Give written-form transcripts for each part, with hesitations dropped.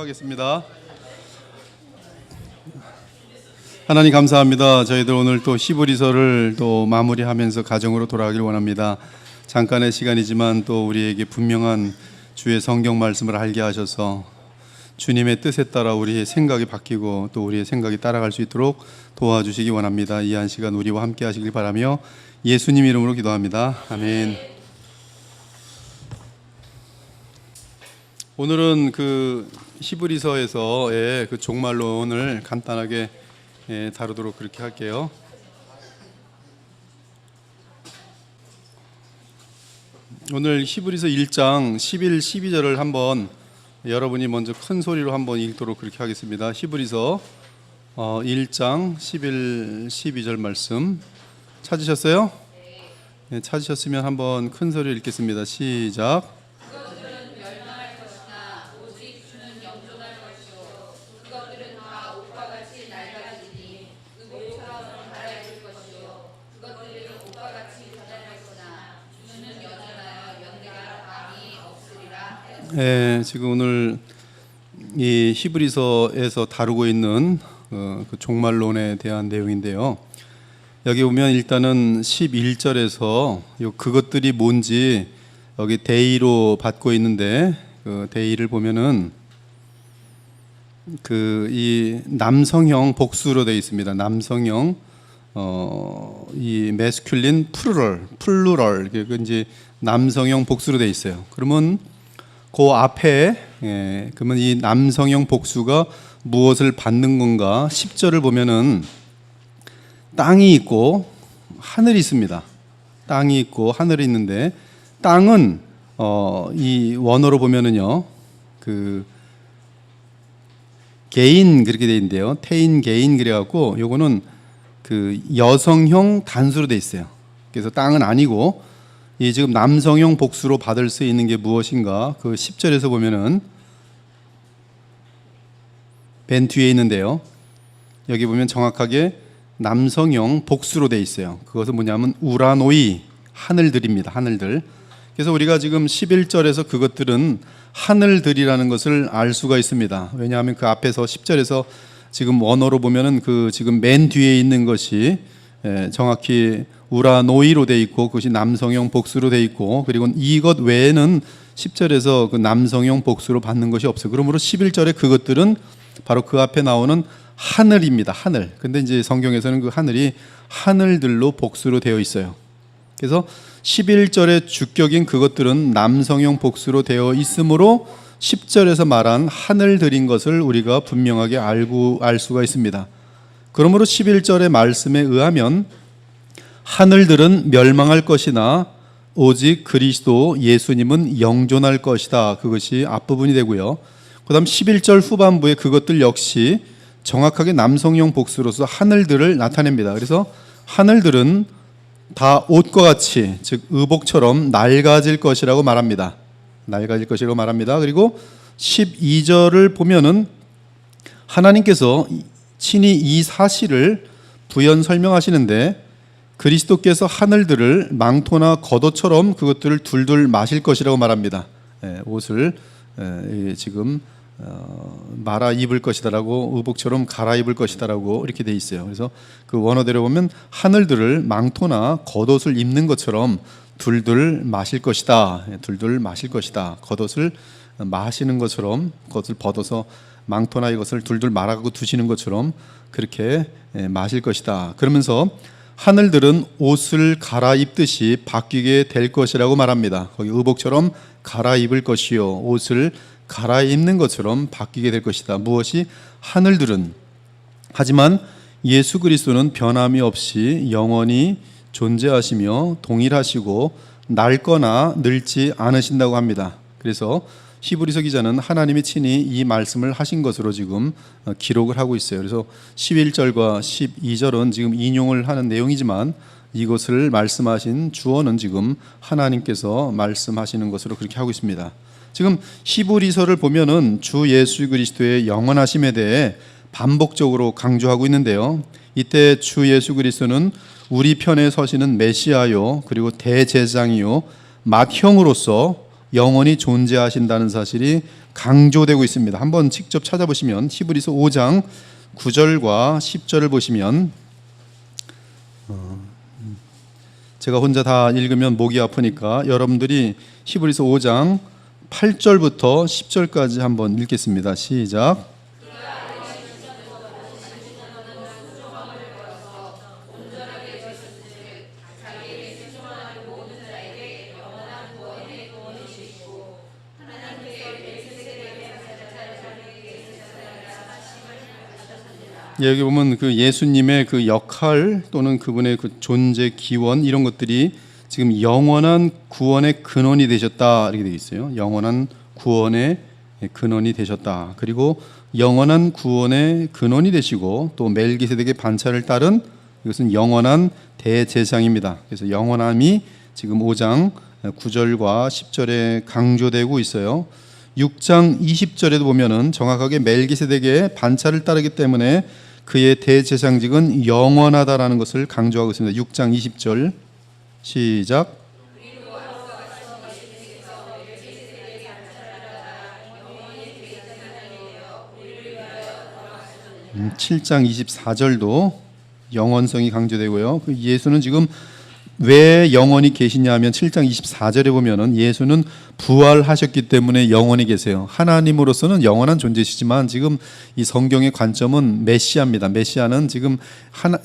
기도하겠습니다. 하나님 감사합니다. 저희들 오늘 또 히브리서를 또 마무리하면서 가정으로 돌아가길 원합니다. 잠깐의 시간이지만 또 우리에게 분명한 주의 성경 말씀을 알게 하셔서 주님의 뜻에 따라 우리의 생각이 바뀌고 또 우리의 생각이 따라갈 수 있도록 도와주시기 원합니다. 이 한 시간 우리와 함께 하시길 바라며 예수님 이름으로 기도합니다. 아멘. 오늘은 그 히브리서에서의 그 종말론을 간단하게 다루도록 그렇게 할게요. 오늘 히브리서 1장 11, 12절을 한번 여러분이 먼저 큰 소리로 한번 읽도록 그렇게 하겠습니다. 히브리서 1장 11, 12절 말씀 찾으셨어요? 네, 찾으셨으면 한번 큰 소리로 읽겠습니다. 시작. 네, 지금 오늘 이 히브리서에서 다루고 있는 그 종말론에 대한 내용인데요. 여기 보면 일단은 11절에서 그것들이 뭔지 여기 대의로 받고 있는데 그 대의를 보면은 그 이 남성형 복수로 되어 있습니다. 남성형 이 매스큘린 플루럴 그 이제 남성형 복수로 되어 있어요. 그러면 그 앞에 그러면 이 남성형 복수가 무엇을 받는 건가? 10절을 보면은 땅이 있고 하늘이 있습니다. 땅이 있고 하늘이 있는데 땅은 이 원어로 보면은요 그 개인 그렇게 돼 있는데요. 태인 개인 그래갖고 요거는 그 여성형 단수로 돼 있어요. 그래서 땅은 아니고 이 지금 남성형 복수로 받을 수 있는 게 무엇인가? 그 10절에서 보면은 맨 뒤에 있는데요. 여기 보면 정확하게 남성형 복수로 돼 있어요. 그것은 뭐냐면 우라노이 하늘들입니다. 하늘들. 그래서 우리가 지금 11절에서 그것들은 하늘들이라는 것을 알 수가 있습니다. 왜냐하면 그 앞에서 10절에서 지금 원어로 보면은 그 지금 맨 뒤에 있는 것이 정확히 우라노이로 돼 있고 그것이 남성형 복수로 돼 있고 그리고 이것 외에는 10절에서 그 남성형 복수로 받는 것이 없어요. 그러므로 11절에 그것들은 바로 그 앞에 나오는 하늘입니다. 하늘. 근데 이제 성경에서는 그 하늘이 하늘들로 복수로 되어 있어요. 그래서 11절의 주격인 그것들은 남성형 복수로 되어 있으므로 10절에서 말한 하늘들인 것을 우리가 분명하게 알 수가 있습니다. 그러므로 11절의 말씀에 의하면 하늘들은 멸망할 것이나 오직 그리스도 예수님은 영존할 것이다. 그것이 앞부분이 되고요. 그 다음 11절 후반부에 그것들 역시 정확하게 남성형 복수로서 하늘들을 나타냅니다. 그래서 하늘들은 다 옷과 같이 즉 의복처럼 낡아질 것이라고 말합니다. 낡아질 것이라고 말합니다. 그리고 12절을 보면은 하나님께서 친히 이 사실을 부연 설명하시는데 그리스도께서 하늘들을 망토나 겉옷처럼 그것들을 둘둘 마실 것이라고 말합니다. 옷을 지금 말아 입을 것이다라고 의복처럼 갈아입을 것이다라고 이렇게 돼 있어요. 그래서 그 원어대로 보면 하늘들을 망토나 겉옷을 입는 것처럼 둘둘 마실 것이다. 둘둘 마실 것이다. 겉옷을 마시는 것처럼 겉을 벗어서 망토나 이것을 둘둘 말아가고 두시는 것처럼 그렇게 마실 것이다. 그러면서 하늘들은 옷을 갈아입듯이 바뀌게 될 것이라고 말합니다. 거기 의복처럼 갈아입을 것이요 옷을 갈아입는 것처럼 바뀌게 될 것이다. 무엇이? 하늘들은. 하지만 예수 그리스도는 변함이 없이 영원히 존재하시며 동일하시고 낡거나 늙지 않으신다고 합니다. 그래서 히브리서 기자는 하나님이 친히 이 말씀을 하신 것으로 지금 기록을 하고 있어요. 그래서 11절과 12절은 지금 인용을 하는 내용이지만 이것을 말씀하신 주어는 지금 하나님께서 말씀하시는 것으로 그렇게 하고 있습니다. 지금 히브리서를 보면은 주 예수 그리스도의 영원하심에 대해 반복적으로 강조하고 있는데요. 이때 주 예수 그리스도는 우리 편에 서시는 메시아요 그리고 대제사장이요 맏형으로서 영원히 존재하신다는 사실이 강조되고 있습니다. 한번 직접 찾아보시면 히브리서 5장 9절과 10절을 보시면 제가 혼자 다 읽으면 목이 아프니까 여러분들이 히브리서 5장 8절부터 10절까지 한번 읽겠습니다. 시작. 여기 보면 그 예수님의 그 역할 또는 그분의 그 존재 기원 이런 것들이 지금 영원한 구원의 근원이 되셨다 이렇게 되어 있어요. 영원한 구원의 근원이 되셨다. 그리고 영원한 구원의 근원이 되시고 또 멜기세덱의 반차를 따른 이것은 영원한 대제사장입니다. 그래서 영원함이 지금 5장 9절과 10절에 강조되고 있어요. 6장 20절에도 보면은 정확하게 멜기세덱의 반차를 따르기 때문에 그의 대제사장직은 영원하다라는 것을 강조하고 있습니다. 6장 20절 시작. 7장 24절도 영원성이 강조되고요. 그 예수는 지금 왜 영원히 계시냐 하면 7장 24절에 보면은 예수는 부활하셨기 때문에 영원히 계세요. 하나님으로서는 영원한 존재시지만 지금 이 성경의 관점은 메시아입니다. 메시아는 지금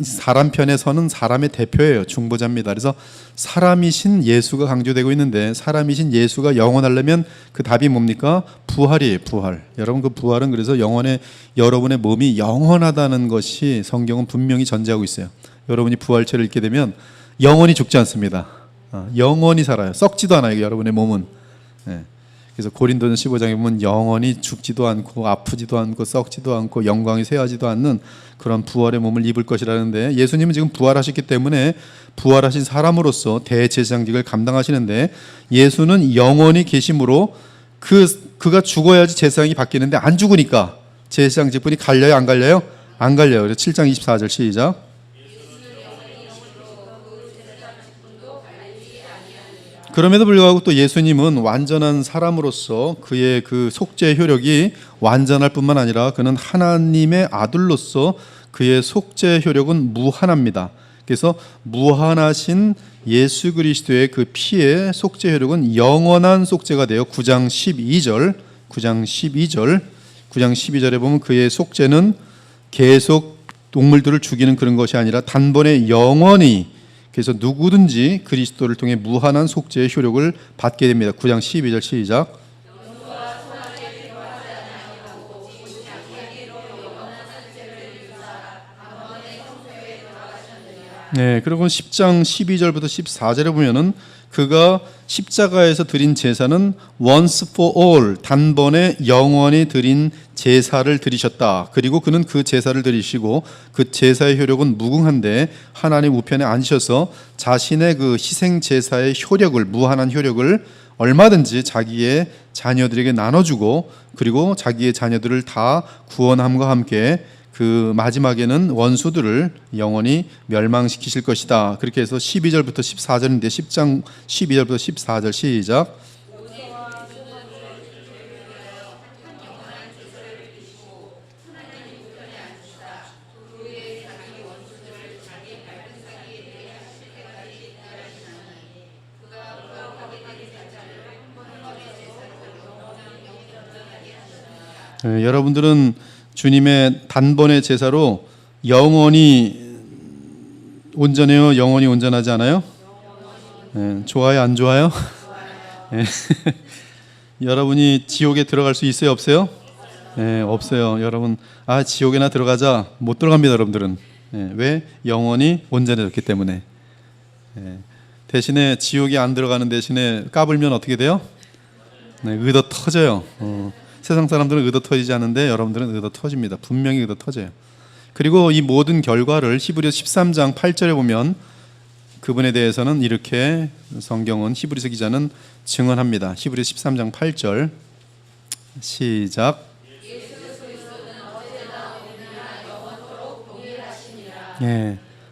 사람 편에 서는 사람의 대표예요. 중보자입니다. 그래서 사람이신 예수가 강조되고 있는데 사람이신 예수가 영원하려면 그 답이 뭡니까? 부활이에요. 부활. 여러분 그 부활은 그래서 여러분의 몸이 영원하다는 것이 성경은 분명히 전제하고 있어요. 여러분이 부활체를 읽게 되면 영원히 죽지 않습니다. 영원히 살아요. 썩지도 않아요. 여러분의 몸은. 그래서 고린도전 15장에 보면 영원히 죽지도 않고 아프지도 않고 썩지도 않고 영광이 쇠하지도 않는 그런 부활의 몸을 입을 것이라는데 예수님은 지금 부활하셨기 때문에 부활하신 사람으로서 대제사장직을 감당하시는데 예수는 영원히 계심으로 그가 죽어야지 제사장이 바뀌는데 안 죽으니까 제사장직분이 갈려요? 안 갈려요? 안 갈려요. 그래서 7장 24절 시작. 그럼에도 불구하고 또 예수님은 완전한 사람으로서 그의 그 속죄 효력이 완전할 뿐만 아니라 그는 하나님의 아들로서 그의 속죄 효력은 무한합니다. 그래서 무한하신 예수 그리스도의 그 피의 속죄 효력은 영원한 속죄가 되어 9장 12절에 보면 그의 속죄는 계속 동물들을 죽이는 그런 것이 아니라 단번에 영원히 그래서 누구든지 그리스도를 통해 무한한 속죄의 효력을 받게 됩니다. 9장 12절 시작. 네, 그리고 10장 12절부터 14절에 보면은 그가 십자가에서 드린 제사는 once for all 단번에 영원히 드린 제사를 드리셨다. 그리고 그는 그 제사를 드리시고 그 제사의 효력은 무궁한데 하나님 우편에 앉으셔서 자신의 그 희생 제사의 효력을 무한한 효력을 얼마든지 자기의 자녀들에게 나눠주고 그리고 자기의 자녀들을 다 구원함과 함께 그 마지막에는 원수들을 영원히 멸망시키실 것이다. 그렇게 해서 12절부터 14절인데 10장 12절부터 14절 시작. 여러분들은 주님의 단번의 제사로 영원히 온전해요? 영원히 온전하지 않아요? 좋아요? 안 좋아요? 여러분이 지옥에 들어갈 수 있어요? 없어요? 없어요. 여러분 지옥에나 들어가자 못 들어갑니다. 여러분들은 왜? 영원히 온전해졌기 때문에. 대신에 지옥에 안 들어가는 대신에 까불면 어떻게 돼요? 의도 터져요. 세상 사람들은 의도 터지지 않는데 여러분들은 의도 터집니다. 분명히 의도 터져요. 그리고 이 모든 결과를 히브리서 13장 8절에 보면 그분에 대해서는 이렇게 성경은 히브리서 기자는 증언합니다. 히브리서 13장 8절 시작.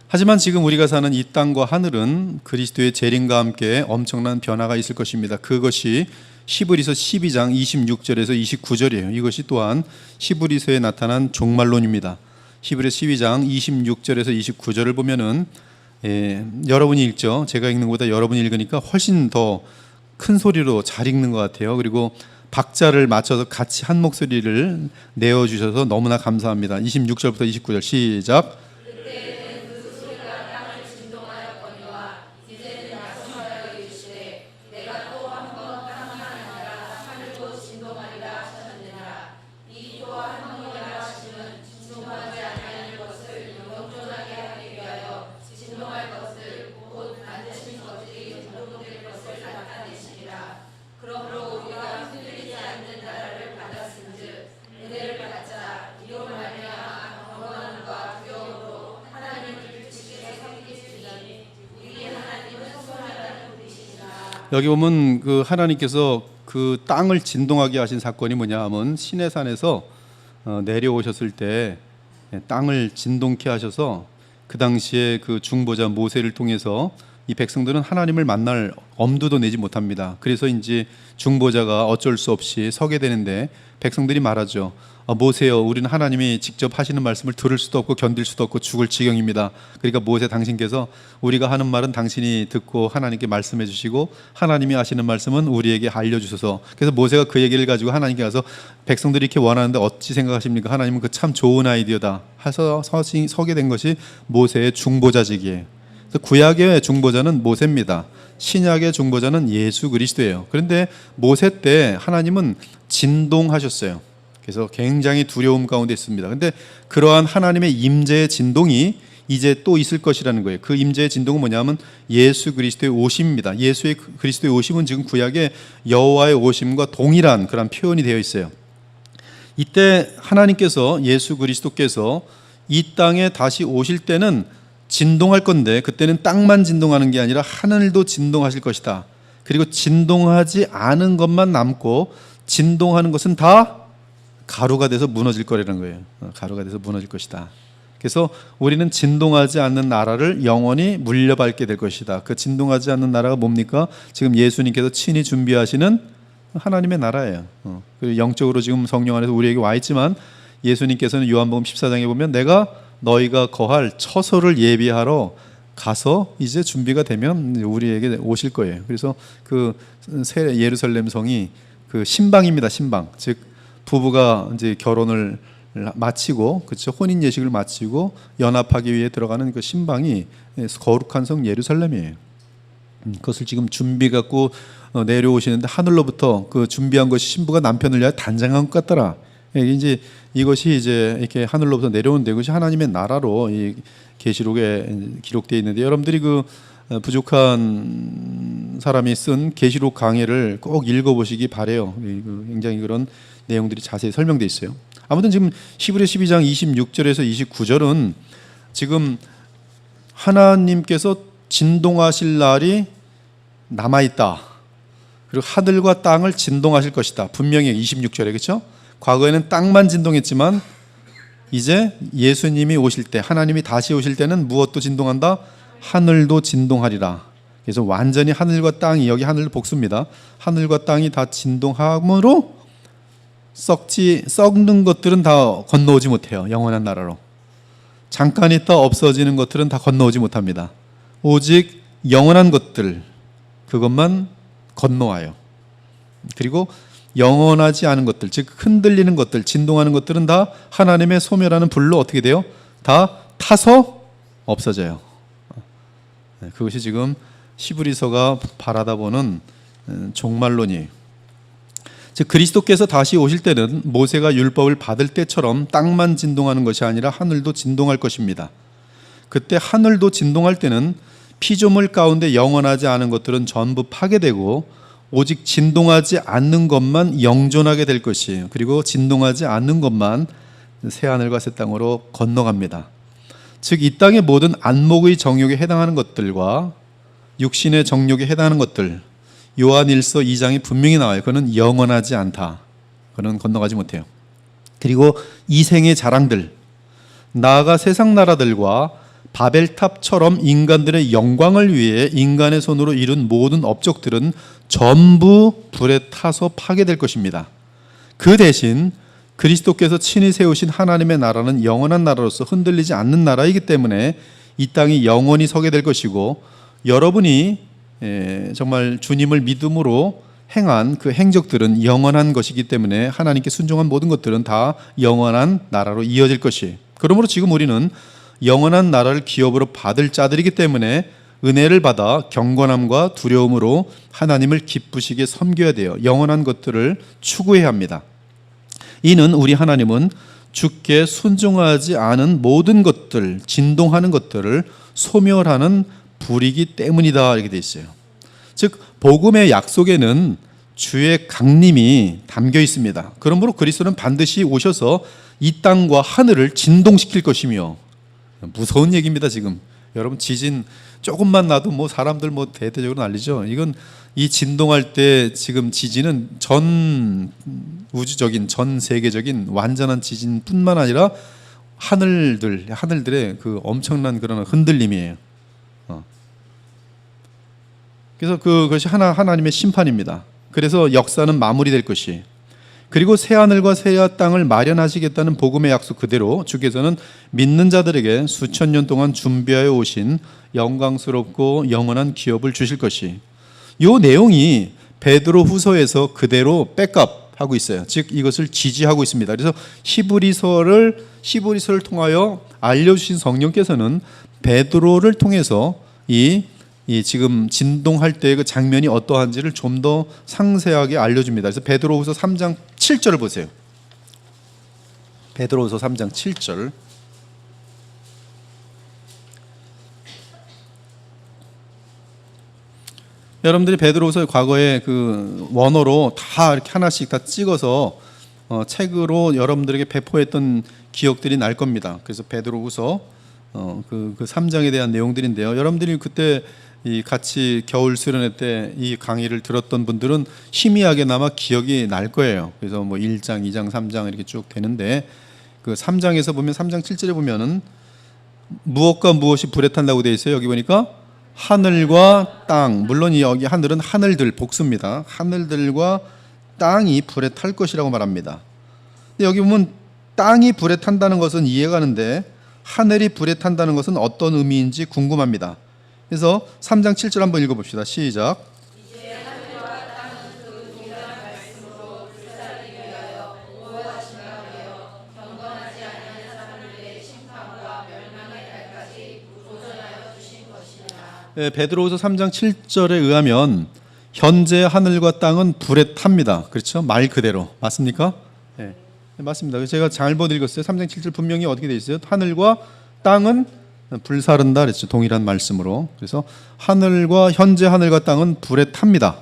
하지만 지금 우리가 사는 이 땅과 하늘은 그리스도의 재림과 함께 엄청난 변화가 있을 것입니다. 그것이 히브리서 12장 26절에서 29절이에요. 이것이 또한 히브리서에 나타난 종말론입니다. 히브리서 12장 26절에서 29절을 보면은 여러분이 읽죠. 제가 읽는 것보다 여러분이 읽으니까 훨씬 더 큰 소리로 잘 읽는 것 같아요. 그리고 박자를 맞춰서 같이 한 목소리를 내어주셔서 너무나 감사합니다. 26절부터 29절 시작. 여기 보면 그 하나님께서 그 땅을 진동하게 하신 사건이 뭐냐 하면 시내산에서 내려오셨을 때 땅을 진동케 하셔서 그 당시에 그 중보자 모세를 통해서 이 백성들은 하나님을 만날 엄두도 내지 못합니다. 그래서 이제 중보자가 어쩔 수 없이 서게 되는데 백성들이 말하죠. 모세여, 우리는 하나님이 직접 하시는 말씀을 들을 수도 없고 견딜 수도 없고 죽을 지경입니다. 그러니까 모세, 당신께서 우리가 하는 말은 당신이 듣고 하나님께 말씀해 주시고 하나님이 하시는 말씀은 우리에게 알려주셔서. 그래서 모세가 그 얘기를 가지고 하나님께 가서 백성들이 이렇게 원하는데 어찌 생각하십니까? 하나님은 그 참 좋은 아이디어다 해서 서게 된 것이 모세의 중보자직이에요. 그래서 구약의 중보자는 모세입니다. 신약의 중보자는 예수 그리스도예요. 그런데 모세 때 하나님은 진동하셨어요. 그래서 굉장히 두려움 가운데 있습니다. 그런데 그러한 하나님의 임재의 진동이 이제 또 있을 것이라는 거예요. 그 임재의 진동은 뭐냐면 예수 그리스도의 오심입니다. 예수의 그리스도의 오심은 지금 구약의 여호와의 오심과 동일한 그런 표현이 되어 있어요. 이때 하나님께서, 예수 그리스도께서 이 땅에 다시 오실 때는 진동할 건데, 그때는 땅만 진동하는 게 아니라 하늘도 진동하실 것이다. 그리고 진동하지 않은 것만 남고 진동하는 것은 다 가루가 돼서 무너질 거라는 거예요. 가루가 돼서 무너질 것이다. 그래서 우리는 진동하지 않는 나라를 영원히 물려받게 될 것이다. 그 진동하지 않는 나라가 뭡니까? 지금 예수님께서 친히 준비하시는 하나님의 나라예요. 그리고 영적으로 지금 성령 안에서 우리에게 와 있지만 예수님께서는 요한복음 14장에 보면 내가 너희가 거할 처소를 예비하러 가서 이제 준비가 되면 우리에게 오실 거예요. 그래서 그 새 예루살렘 성이 그 신방입니다. 신방. 즉 부부가 이제 결혼을 마치고, 그렇죠, 혼인 예식을 마치고 연합하기 위해 들어가는 그 신방이 거룩한 성 예루살렘이에요. 그것을 지금 준비 갖고 내려오시는데 하늘로부터 그 준비한 것이 신부가 남편을 위하여 단장한 것 같더라. 이제 이것이 이제 이렇게 하늘로부터 내려오는데 그것이 하나님의 나라로 이 계시록에 기록되어 있는데, 여러분들이 그 부족한 사람이 쓴 계시록 강해를 꼭 읽어보시기 바래요. 굉장히 그런 내용들이 자세히 설명되어 있어요. 아무튼 지금 히브리 12장 26절에서 29절은 지금 하나님께서 진동하실 날이 남아있다. 그리고 하늘과 땅을 진동하실 것이다. 분명히 26절에, 그렇죠? 과거에는 땅만 진동했지만 이제 예수님이 오실 때, 하나님이 다시 오실 때는 무엇도 진동한다? 하늘도 진동하리라. 그래서 완전히 하늘과 땅이, 여기 하늘 복수입니다. 하늘과 땅이 다 진동함으로 썩는 것들은 다 건너오지 못해요. 영원한 나라로. 잠깐 있다 없어지는 것들은 다 건너오지 못합니다. 오직 영원한 것들, 그것만 건너와요. 그리고 영원하지 않은 것들, 즉 흔들리는 것들, 진동하는 것들은 다 하나님의 소멸하는 불로 어떻게 돼요? 다 타서 없어져요. 그것이 지금 히브리서가 바라다 보는 종말론이에요. 즉 그리스도께서 다시 오실 때는 모세가 율법을 받을 때처럼 땅만 진동하는 것이 아니라 하늘도 진동할 것입니다. 그때 하늘도 진동할 때는 피조물 가운데 영원하지 않은 것들은 전부 파괴되고 오직 진동하지 않는 것만 영존하게 될 것이에요. 그리고 진동하지 않는 것만 새하늘과 새 땅으로 건너갑니다. 즉 이 땅의 모든 안목의 정욕에 해당하는 것들과 육신의 정욕에 해당하는 것들, 요한일서 2장이 분명히 나와요. 그는 영원하지 않다. 그는 건너가지 못해요. 그리고 이생의 자랑들, 나아가 세상 나라들과 바벨탑처럼 인간들의 영광을 위해 인간의 손으로 이룬 모든 업적들은 전부 불에 타서 파괴될 것입니다. 그 대신 그리스도께서 친히 세우신 하나님의 나라는 영원한 나라로서 흔들리지 않는 나라이기 때문에 이 땅이 영원히 서게 될 것이고, 여러분이 정말 주님을 믿음으로 행한 그 행적들은 영원한 것이기 때문에 하나님께 순종한 모든 것들은 다 영원한 나라로 이어질 것이. 그러므로 지금 우리는 영원한 나라를 기업으로 받을 자들이기 때문에 은혜를 받아 경건함과 두려움으로 하나님을 기쁘시게 섬겨야 돼요. 영원한 것들을 추구해야 합니다. 이는 우리 하나님은 주께 순종하지 않은 모든 것들, 진동하는 것들을 소멸하는 불이기 때문이다, 이렇게 되어 있어요. 즉 복음의 약속에는 주의 강림이 담겨 있습니다. 그러므로 그리스도는 반드시 오셔서 이 땅과 하늘을 진동시킬 것이며, 무서운 얘기입니다. 지금 여러분, 지진 조금만 나도 사람들 대대적으로 난리죠. 이건 이 진동할 때 지금 지진은 전 우주적인, 전 세계적인 완전한 지진뿐만 아니라 하늘들의 그 엄청난 그런 흔들림이에요. 그래서 그것이 하나님의 심판입니다. 그래서 역사는 마무리될 것이. 그리고 새 하늘과 새 땅을 마련하시겠다는 복음의 약속 그대로 주께서는 믿는 자들에게 수천 년 동안 준비하여 오신 영광스럽고 영원한 기업을 주실 것이. 이 내용이 베드로 후서에서 그대로 백업하고 있어요. 즉 이것을 지지하고 있습니다. 그래서 히브리서를 통하여 알려주신 성령께서는 베드로를 통해서 이 지금 진동할 때의 그 장면이 어떠한지를 좀 더 상세하게 알려줍니다. 그래서 베드로후서 3장 7절을 보세요. 베드로후서 3장 7절. 여러분들이 베드로후서 과거에 그 원어로 다 이렇게 하나씩 다 찍어서 책으로 여러분들에게 배포했던 기억들이 날 겁니다. 그래서 베드로후서 그 3장에 대한 내용들인데요. 여러분들이 그때 같이 겨울 수련회 때 이 강의를 들었던 분들은 희미하게나마 기억이 날 거예요. 그래서 1장, 2장, 3장 이렇게 쭉 되는데, 그 3장에서 보면 3장 7절에 보면은 무엇과 무엇이 불에 탄다고 되어 있어요. 여기 보니까 하늘과 땅, 물론 여기 하늘은 하늘들 복수입니다. 하늘들과 땅이 불에 탈 것이라고 말합니다. 근데 여기 보면 땅이 불에 탄다는 것은 이해가 가는데 하늘이 불에 탄다는 것은 어떤 의미인지 궁금합니다. 그래서 3장 7절 한번 읽어봅시다. 시작. 베드로후서 3장 7절에 의하면 현재 하늘과 땅은 불에 탑니다. 그렇죠? 말 그대로 맞습니까? 네, 맞습니다. 제가 잘못 읽었어요. 3장 7절 분명히 어떻게 되어 있어요? 하늘과 땅은 불사른다 그랬죠. 동일한 말씀으로. 그래서 현재 하늘과 땅은 불에 탑니다.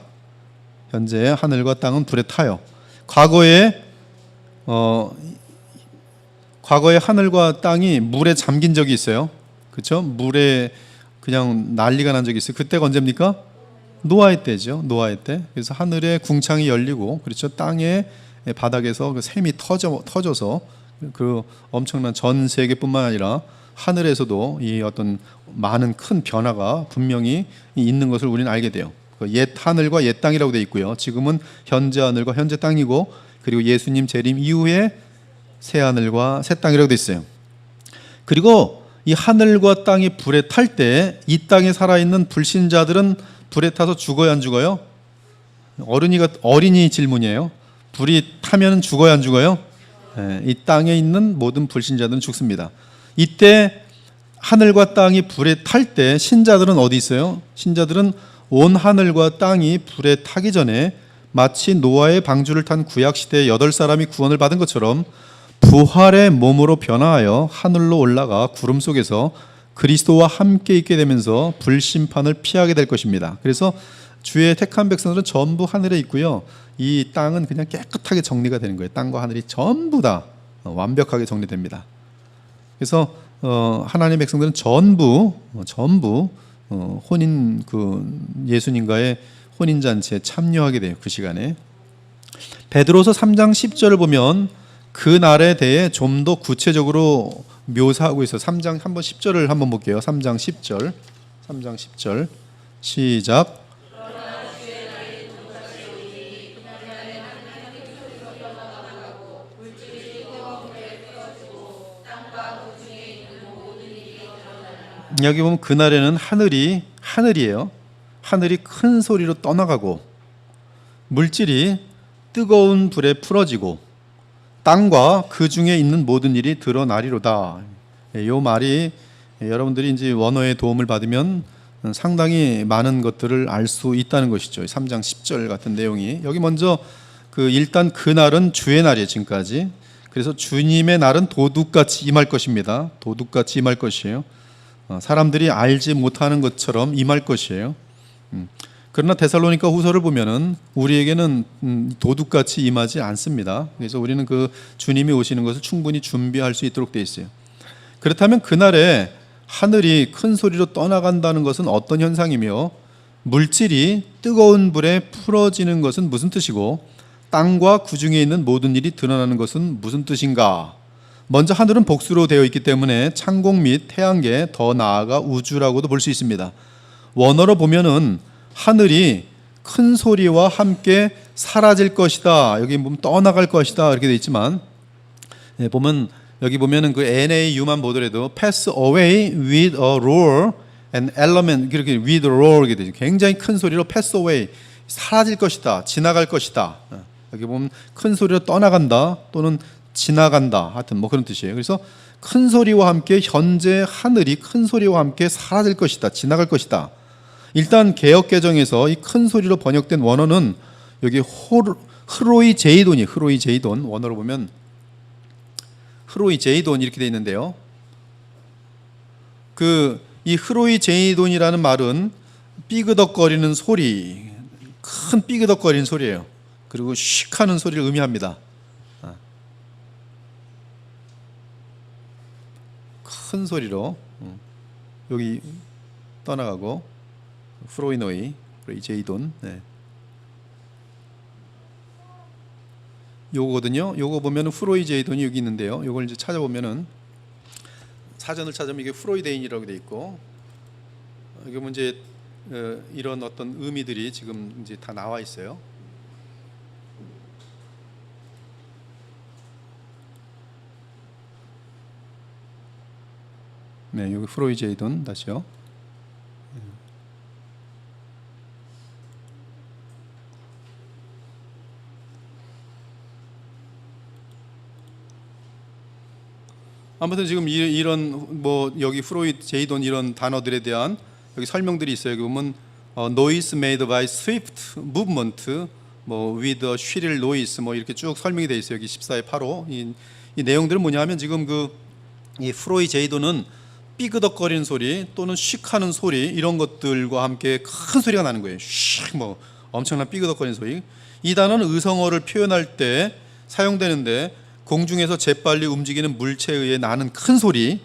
현재 하늘과 땅은 불에 타요. 과거에 하늘과 땅이 물에 잠긴 적이 있어요. 그렇죠? 물에 그냥 난리가 난 적이 있어요. 그때가 언제입니까? 노아의 때죠. 노아의 때. 그래서 하늘에 궁창이 열리고, 그렇죠? 땅의 바닥에서 그 샘이 터져서 그 엄청난 전 세계뿐만 아니라 하늘에서도 이 어떤 많은 큰 변화가 분명히 있는 것을 우리는 알게 돼요. 옛 하늘과 옛 땅이라고 되어 있고요. 지금은 현재 하늘과 현재 땅이고, 그리고 예수님 재림 이후에 새 하늘과 새 땅이라고 되어 있어요. 그리고 이 하늘과 땅이 불에 탈 때 이 땅에 살아있는 불신자들은 불에 타서 죽어요, 안 죽어요? 어린이 질문이에요. 불이 타면 죽어요, 안 죽어요? 네, 이 땅에 있는 모든 불신자들은 죽습니다. 이때 하늘과 땅이 불에 탈 때 신자들은 어디 있어요? 신자들은 온 하늘과 땅이 불에 타기 전에 마치 노아의 방주를 탄 구약시대의 8사람이 구원을 받은 것처럼 부활의 몸으로 변화하여 하늘로 올라가 구름 속에서 그리스도와 함께 있게 되면서 불심판을 피하게 될 것입니다. 그래서 주의 택한 백성들은 전부 하늘에 있고요. 이 땅은 그냥 깨끗하게 정리가 되는 거예요. 땅과 하늘이 전부 다 완벽하게 정리됩니다. 그래서 하나님의 백성들은 전부 혼인 예수님과의 혼인 잔치에 참여하게 돼요. 그 시간에. 베드로서 3장 10절을 보면 그 날에 대해 좀 더 구체적으로 묘사하고 있어요. 3장 한번 10절을 한번 볼게요. 3장 10절 시작. 여기 보면 그날에는 하늘이에요. 하늘이 큰 소리로 떠나가고 물질이 뜨거운 불에 풀어지고 땅과 그 중에 있는 모든 일이 드러나리로다. 이 말이 여러분들이 이제 원어의 도움을 받으면 상당히 많은 것들을 알 수 있다는 것이죠. 3장 10절 같은 내용이 여기 먼저 일단 그날은 주의 날이에요. 지금까지. 그래서 주님의 날은 도둑같이 임할 것입니다. 도둑같이 임할 것이에요. 사람들이 알지 못하는 것처럼 임할 것이에요. 그러나 데살로니가 후서를 보면은 우리에게는 도둑같이 임하지 않습니다. 그래서 우리는 그 주님이 오시는 것을 충분히 준비할 수 있도록 되어 있어요. 그렇다면 그날에 하늘이 큰 소리로 떠나간다는 것은 어떤 현상이며 물질이 뜨거운 불에 풀어지는 것은 무슨 뜻이고 땅과 그 중에 있는 모든 일이 드러나는 것은 무슨 뜻인가? 먼저 하늘은 복수로 되어 있기 때문에 창공 및 태양계, 더 나아가 우주라고도 볼 수 있습니다. 원어로 보면은 하늘이 큰 소리와 함께 사라질 것이다. 여기 보면 떠나갈 것이다. 이렇게 되어 있지만 보면 여기 보면은 그 NAU만 보더라도 pass away with a roar and element 이렇게 with a roar 이렇게 되죠. 굉장히 큰 소리로 pass away 사라질 것이다. 지나갈 것이다. 여기 보면 큰 소리로 떠나간다 또는 지나간다. 하여튼 뭐 그런 뜻이에요. 그래서 큰 소리와 함께 현재 하늘이 큰 소리와 함께 사라질 것이다. 지나갈 것이다. 일단 개역 개정에서 이 큰 소리로 번역된 원어는 여기 흐로이 제이돈 원어로 보면 흐로이 제이돈 이렇게 되어 있는데요. 이 흐로이 제이돈이라는 말은 삐그덕거리는 소리, 큰 삐그덕거리는 소리예요. 그리고 슉 하는 소리를 의미합니다. 큰 소리로 여기 떠나가고 흐로이 제이돈 요거거든요. 요거 보면은 흐로이 제이돈이 여기 있는데요. 요걸 이제 찾아보면은 사전을 찾으면 이게 후로이데인이라고 돼 있고 여기 보면 이제 이런 어떤 의미들이 지금 이제 다 나와 있어요. 네, 여기 프로이 제이돈 다시요. 아무튼 지금 이런 뭐 여기 프로이 제이돈 이런 단어들에 대한 여기 설명들이 있어요. 여기 보면 noise made by swift movement 뭐 with a shrill noise 뭐 이렇게 쭉 설명이 되어 있어요. 여기 14의 8호 이 내용들은 뭐냐면 지금 이 프로이 제이돈은 삐그덕거리는 소리 또는 슉하는 소리 이런 것들과 함께 큰 소리가 나는 거예요. 슉 뭐 엄청난 삐그덕거리는 소리. 이 단어는 의성어를 표현할 때 사용되는데 공중에서 재빨리 움직이는 물체에 의해 나는 큰 소리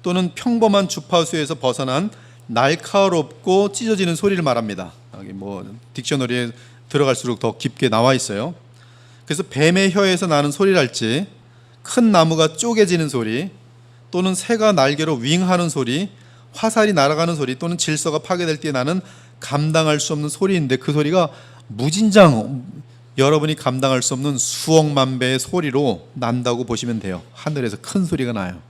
또는 평범한 주파수에서 벗어난 날카롭고 찢어지는 소리를 말합니다. 여기 뭐 딕셔너리에 들어갈수록 더 깊게 나와 있어요. 그래서 뱀의 혀에서 나는 소리랄지 큰 나무가 쪼개지는 소리 또는 새가 날개로 윙하는 소리, 화살이 날아가는 소리 또는 질서가 파괴될 때 나는 감당할 수 없는 소리인데 그 소리가 무진장 여러분이 감당할 수 없는 수억만 배의 소리로 난다고 보시면 돼요. 하늘에서 큰 소리가 나요.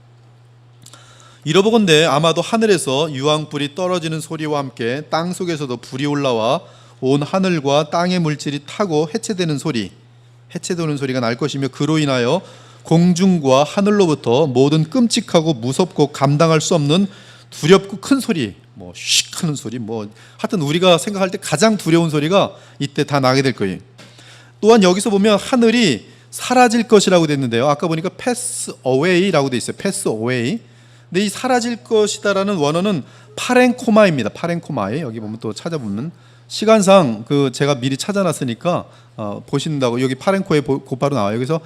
이러보건대 아마도 하늘에서 유황불이 떨어지는 소리와 함께 땅 속에서도 불이 올라와 온 하늘과 땅의 물질이 타고 해체되는 소리가 날 것이며 그로 인하여 공중과 하늘로부터 모든 끔찍하고 무섭고 감당할 수 없는 두렵고 큰 소리, 뭐 슉 하는 소리, 뭐 하여튼 우리가 생각할 때 가장 두려운 소리가 이때 다 나게 될 거예요. 또한 여기서 보면 하늘이 사라질 것이라고 됐는데요. 아까 보니까 pass away라고 돼 있어요. pass away. 근데 이 사라질 것이다라는 원어는 파렌코마입니다. 파렌코마에 여기 보면 또 찾아보면 시간상 제가 미리 찾아놨으니까 보신다고 여기 파렌코에 곧바로 나와요. 여기서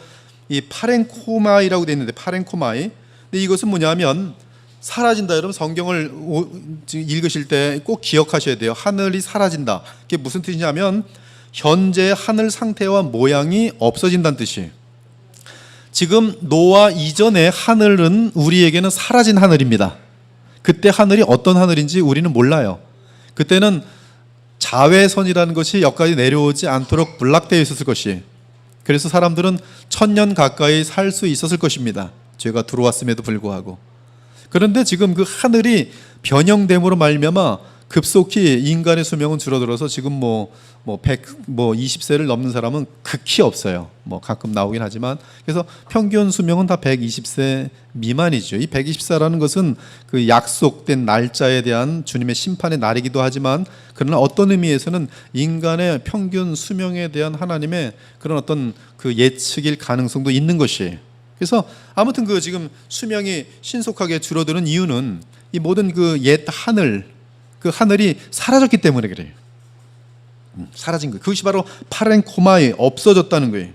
이 파렌코마이라고 돼 있는데 파렌코마이. 근데 이것은 뭐냐면 사라진다. 여러분 성경을 읽으실 때 꼭 기억하셔야 돼요. 하늘이 사라진다. 그게 무슨 뜻이냐면 현재 하늘 상태와 모양이 없어진다는 뜻이에요. 지금 노아 이전의 하늘은 우리에게는 사라진 하늘입니다. 그때 하늘이 어떤 하늘인지 우리는 몰라요. 그때는 자외선이라는 것이 여기까지 내려오지 않도록 블락되어 있었을 것이에요. 그래서 사람들은 1000년 가까이 살 수 있었을 것입니다. 죄가 들어왔음에도 불구하고. 그런데 지금 그 하늘이 변형됨으로 말미암아 급속히 인간의 수명은 줄어들어서 지금 120세를 넘는 사람은 극히 없어요. 가끔 나오긴 하지만, 그래서 평균 수명은 다 120세 미만이죠. 이 120세라는 것은 그 약속된 날짜에 대한 주님의 심판의 날이기도 하지만, 그러나 어떤 의미에서는 인간의 평균 수명에 대한 하나님의 그런 어떤 그 예측일 가능성도 있는 것이에요. 그래서 아무튼 그 지금 수명이 신속하게 줄어드는 이유는 이 모든 그 옛 하늘, 그 하늘이 사라졌기 때문에 그래요. 사라진 거예요. 그것이 바로 파렌코마에 없어졌다는 거예요.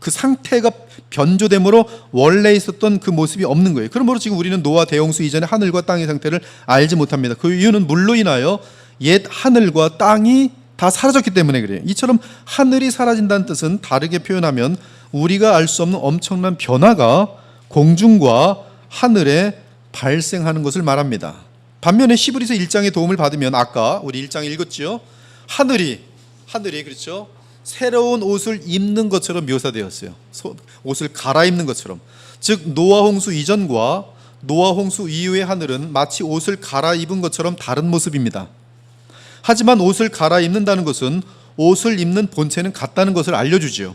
그 상태가 변조됨으로 원래 있었던 그 모습이 없는 거예요. 그러므로 지금 우리는 노아 대홍수 이전의 하늘과 땅의 상태를 알지 못합니다. 그 이유는 물로 인하여 옛 하늘과 땅이 다 사라졌기 때문에 그래요. 이처럼 하늘이 사라진다는 뜻은 다르게 표현하면 우리가 알 수 없는 엄청난 변화가 공중과 하늘에 발생하는 것을 말합니다. 반면에 히브리서 1장의 도움을 받으면 아까 우리 1장 읽었죠. 하늘이 그렇죠. 새로운 옷을 입는 것처럼 묘사되었어요. 옷을 갈아입는 것처럼. 즉 노아 홍수 이전과 노아 홍수 이후의 하늘은 마치 옷을 갈아입은 것처럼 다른 모습입니다. 하지만 옷을 갈아입는다는 것은 옷을 입는 본체는 같다는 것을 알려주지요.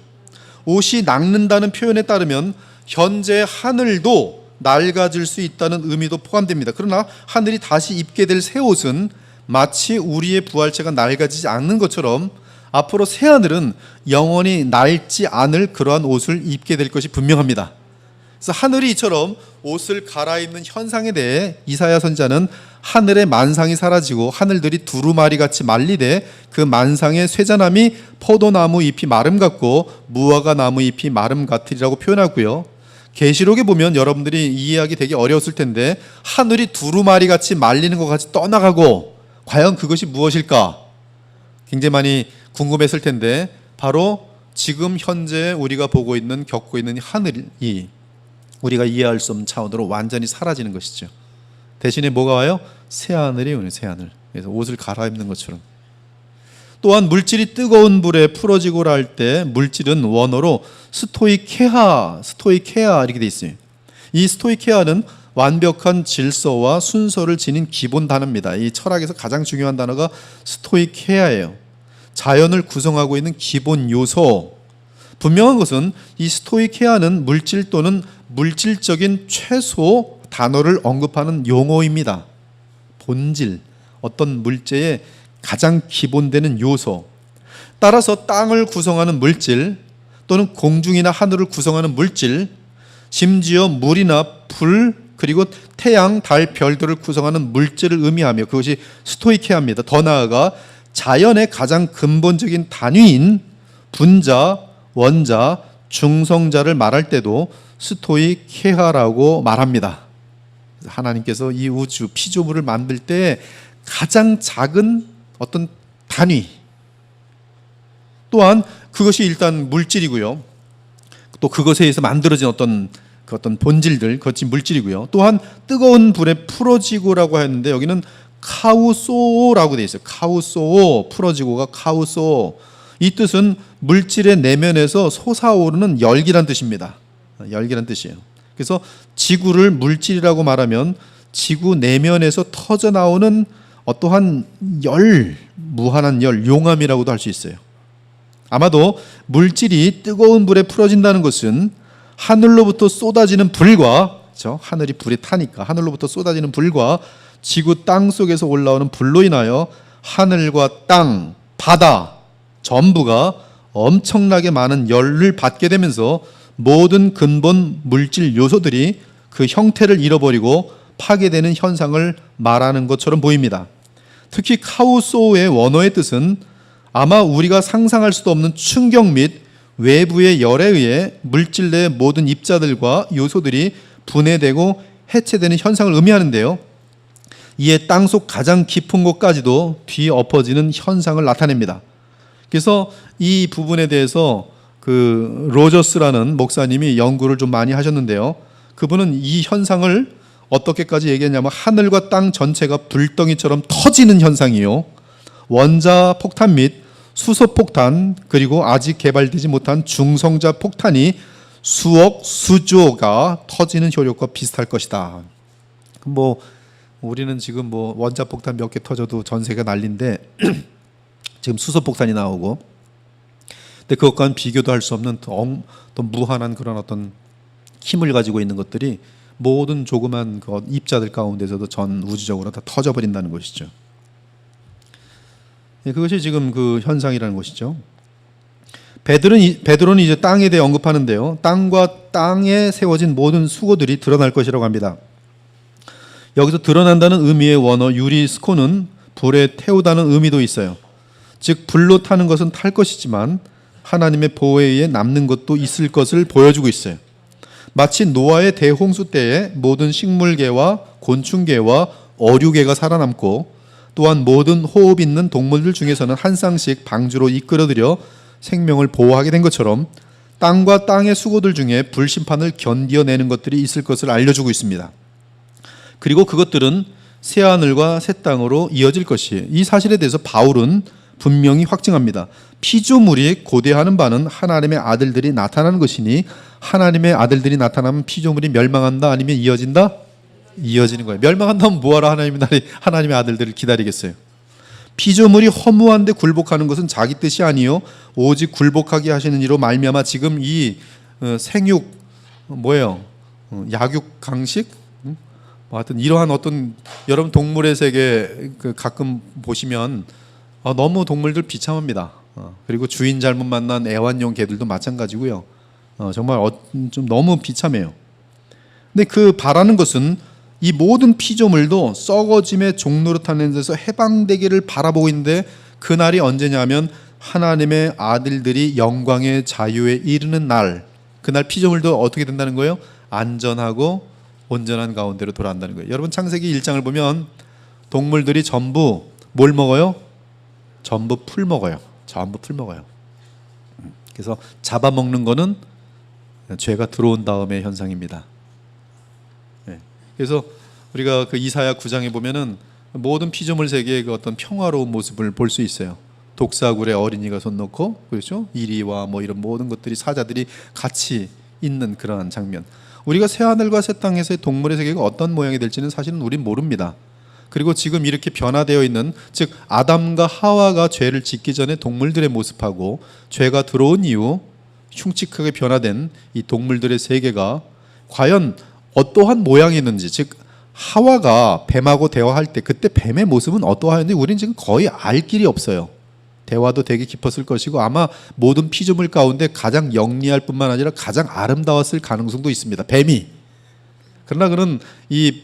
옷이 낡는다는 표현에 따르면 현재 하늘도 낡아질 수 있다는 의미도 포함됩니다. 그러나 하늘이 다시 입게 될 새 옷은 마치 우리의 부활체가 낡아지지 않는 것처럼 앞으로 새 하늘은 영원히 낡지 않을 그러한 옷을 입게 될 것이 분명합니다. 그래서 하늘이 이처럼 옷을 갈아입는 현상에 대해 이사야 선지자는 하늘의 만상이 사라지고 하늘들이 두루마리 같이 말리되 그 만상의 쇠자남이 포도나무 잎이 마름 같고 무화과 나무 잎이 마름 같으리라고 표현하고요. 계시록에 보면 여러분들이 이해하기 되게 어려웠을 텐데 하늘이 두루마리 같이 말리는 것 같이 떠나가고 과연 그것이 무엇일까? 굉장히 많이 궁금했을 텐데 바로 지금 현재 우리가 보고 있는 겪고 있는 하늘이 우리가 이해할 수 없는 차원으로 완전히 사라지는 것이죠. 대신에 뭐가 와요? 새 하늘이 오는 새 하늘. 그래서 옷을 갈아입는 것처럼. 또한 물질이 뜨거운 불에 풀어지고라 할 때 물질은 원어로 스토이케아 이렇게 돼 있어요. 이 스토이케아는 완벽한 질서와 순서를 지닌 기본 단어입니다. 이 철학에서 가장 중요한 단어가 스토이케아예요. 자연을 구성하고 있는 기본 요소. 분명한 것은 이 스토이케아는 물질 또는 물질적인 최소 단어를 언급하는 용어입니다. 본질, 어떤 물체의 가장 기본되는 요소. 따라서 땅을 구성하는 물질 또는 공중이나 하늘을 구성하는 물질, 심지어 물이나 불 그리고 태양, 달, 별들을 구성하는 물질을 의미하며 그것이 스토이케아입니다. 더 나아가 자연의 가장 근본적인 단위인 분자, 원자, 중성자를 말할 때도 스토이케아라고 말합니다. 하나님께서 이 우주 피조물을 만들 때 가장 작은 어떤 단위, 또한 그것이 일단 물질이고요. 또 그것에 의해서 만들어진 어떤 본질들, 그것이 물질이고요. 또한 뜨거운 불에 풀어지고라고 했는데 여기는 카우소라고 되어 있어요. 카우소, 풀어지고가 카우소. 이 뜻은 물질의 내면에서 솟아오르는 열기란 뜻입니다. 열기란 뜻이에요. 그래서 지구를 물질이라고 말하면 지구 내면에서 터져 나오는 어떠한 열, 무한한 열, 용암이라고도 할 수 있어요. 아마도 물질이 뜨거운 불에 풀어진다는 것은 하늘로부터 쏟아지는 불과, 그렇죠? 하늘이 불에 타니까 하늘로부터 쏟아지는 불과 지구 땅 속에서 올라오는 불로 인하여 하늘과 땅, 바다 전부가 엄청나게 많은 열을 받게 되면서 모든 근본 물질 요소들이 그 형태를 잃어버리고 파괴되는 현상을 말하는 것처럼 보입니다. 특히 카우소의 원어의 뜻은 아마 우리가 상상할 수도 없는 충격 및 외부의 열에 의해 물질 내 모든 입자들과 요소들이 분해되고 해체되는 현상을 의미하는데요. 이에 땅속 가장 깊은 곳까지도 뒤엎어지는 현상을 나타냅니다. 그래서 이 부분에 대해서 그 로저스라는 목사님이 연구를 좀 많이 하셨는데요. 그분은 이 현상을 어떻게까지 얘기했냐면 하늘과 땅 전체가 불덩이처럼 터지는 현상이요. 원자 폭탄 및 수소 폭탄 그리고 아직 개발되지 못한 중성자 폭탄이 수억 수조가 터지는 효력과 비슷할 것이다. 우리는 지금 뭐 원자폭탄 몇 개 터져도 전 세계가 난리인데 지금 수소폭탄이 나오고, 근데 그것과는 비교도 할 수 없는 또 무한한 그런 어떤 힘을 가지고 있는 것들이 모든 조그만 그 입자들 가운데서도 전 우주적으로 다 터져버린다는 것이죠. 그것이 지금 그 현상이라는 것이죠. 베드로는 이제 땅에 대해 언급하는데요. 땅과 땅에 세워진 모든 수고들이 드러날 것이라고 합니다. 여기서 드러난다는 의미의 원어 유리스코는 불에 태우다는 의미도 있어요. 즉 불로 타는 것은 탈 것이지만 하나님의 보호에 의해 남는 것도 있을 것을 보여주고 있어요. 마치 노아의 대홍수 때에 모든 식물계와 곤충계와 어류계가 살아남고, 또한 모든 호흡 있는 동물들 중에서는 한 쌍씩 방주로 이끌어들여 생명을 보호하게 된 것처럼 땅과 땅의 수고들 중에 불심판을 견디어내는 것들이 있을 것을 알려주고 있습니다. 그리고 그것들은 새하늘과 새 땅으로 이어질 것이에요. 이 사실에 대해서 바울은 분명히 확증합니다. 피조물이 고대하는 바는 하나님의 아들들이 나타나는 것이니, 하나님의 아들들이 나타나면 피조물이 멸망한다, 아니면 이어진다? 이어지는 거예요. 멸망한다면 뭐하러 하나님의 아들들을 기다리겠어요? 피조물이 허무한데 굴복하는 것은 자기 뜻이 아니요 오직 굴복하게 하시는 이로 말미암아 지금 이 생육 약육 강식 하여튼 이러한 어떤, 여러분 동물의 세계 가끔 보시면 너무 동물들 비참합니다. 그리고 주인 잘못 만난 애완용 개들도 마찬가지고요. 정말 좀 너무 비참해요. 근데 그 바라는 것은 이 모든 피조물도 썩어짐의 종노릇하는 데서 해방되기를 바라보고 있는데, 그날이 언제냐면 하나님의 아들들이 영광의 자유에 이르는 날, 그날 피조물도 어떻게 된다는 거예요? 안전하고 온전한 가운데로 돌아간다는 거예요. 여러분 창세기 1장을 보면 동물들이 전부 뭘 먹어요? 전부 풀 먹어요. 전부 풀 먹어요. 그래서 잡아먹는 거는 죄가 들어온 다음의 현상입니다. 그래서 우리가 그 이사야 9장에 보면은 모든 피조물 세계의 그 어떤 평화로운 모습을 볼 수 있어요. 독사굴에 어린이가 손 놓고, 그렇죠? 이리와 뭐 이런 모든 것들이, 사자들이 같이 있는 그러한 장면. 우리가 새 하늘과 새 땅에서의 동물의 세계가 어떤 모양이 될지는 사실은 우린 모릅니다. 그리고 지금 이렇게 변화되어 있는, 즉 아담과 하와가 죄를 짓기 전에 동물들의 모습하고 죄가 들어온 이후 흉측하게 변화된 이 동물들의 세계가 과연 어떠한 모양이었는지, 즉 하와가 뱀하고 대화할 때 그때 뱀의 모습은 어떠하였는지 우리는 지금 거의 알 길이 없어요. 대화도 되게 깊었을 것이고 아마 모든 피조물 가운데 가장 영리할 뿐만 아니라 가장 아름다웠을 가능성도 있습니다. 뱀이. 그러나 그는 이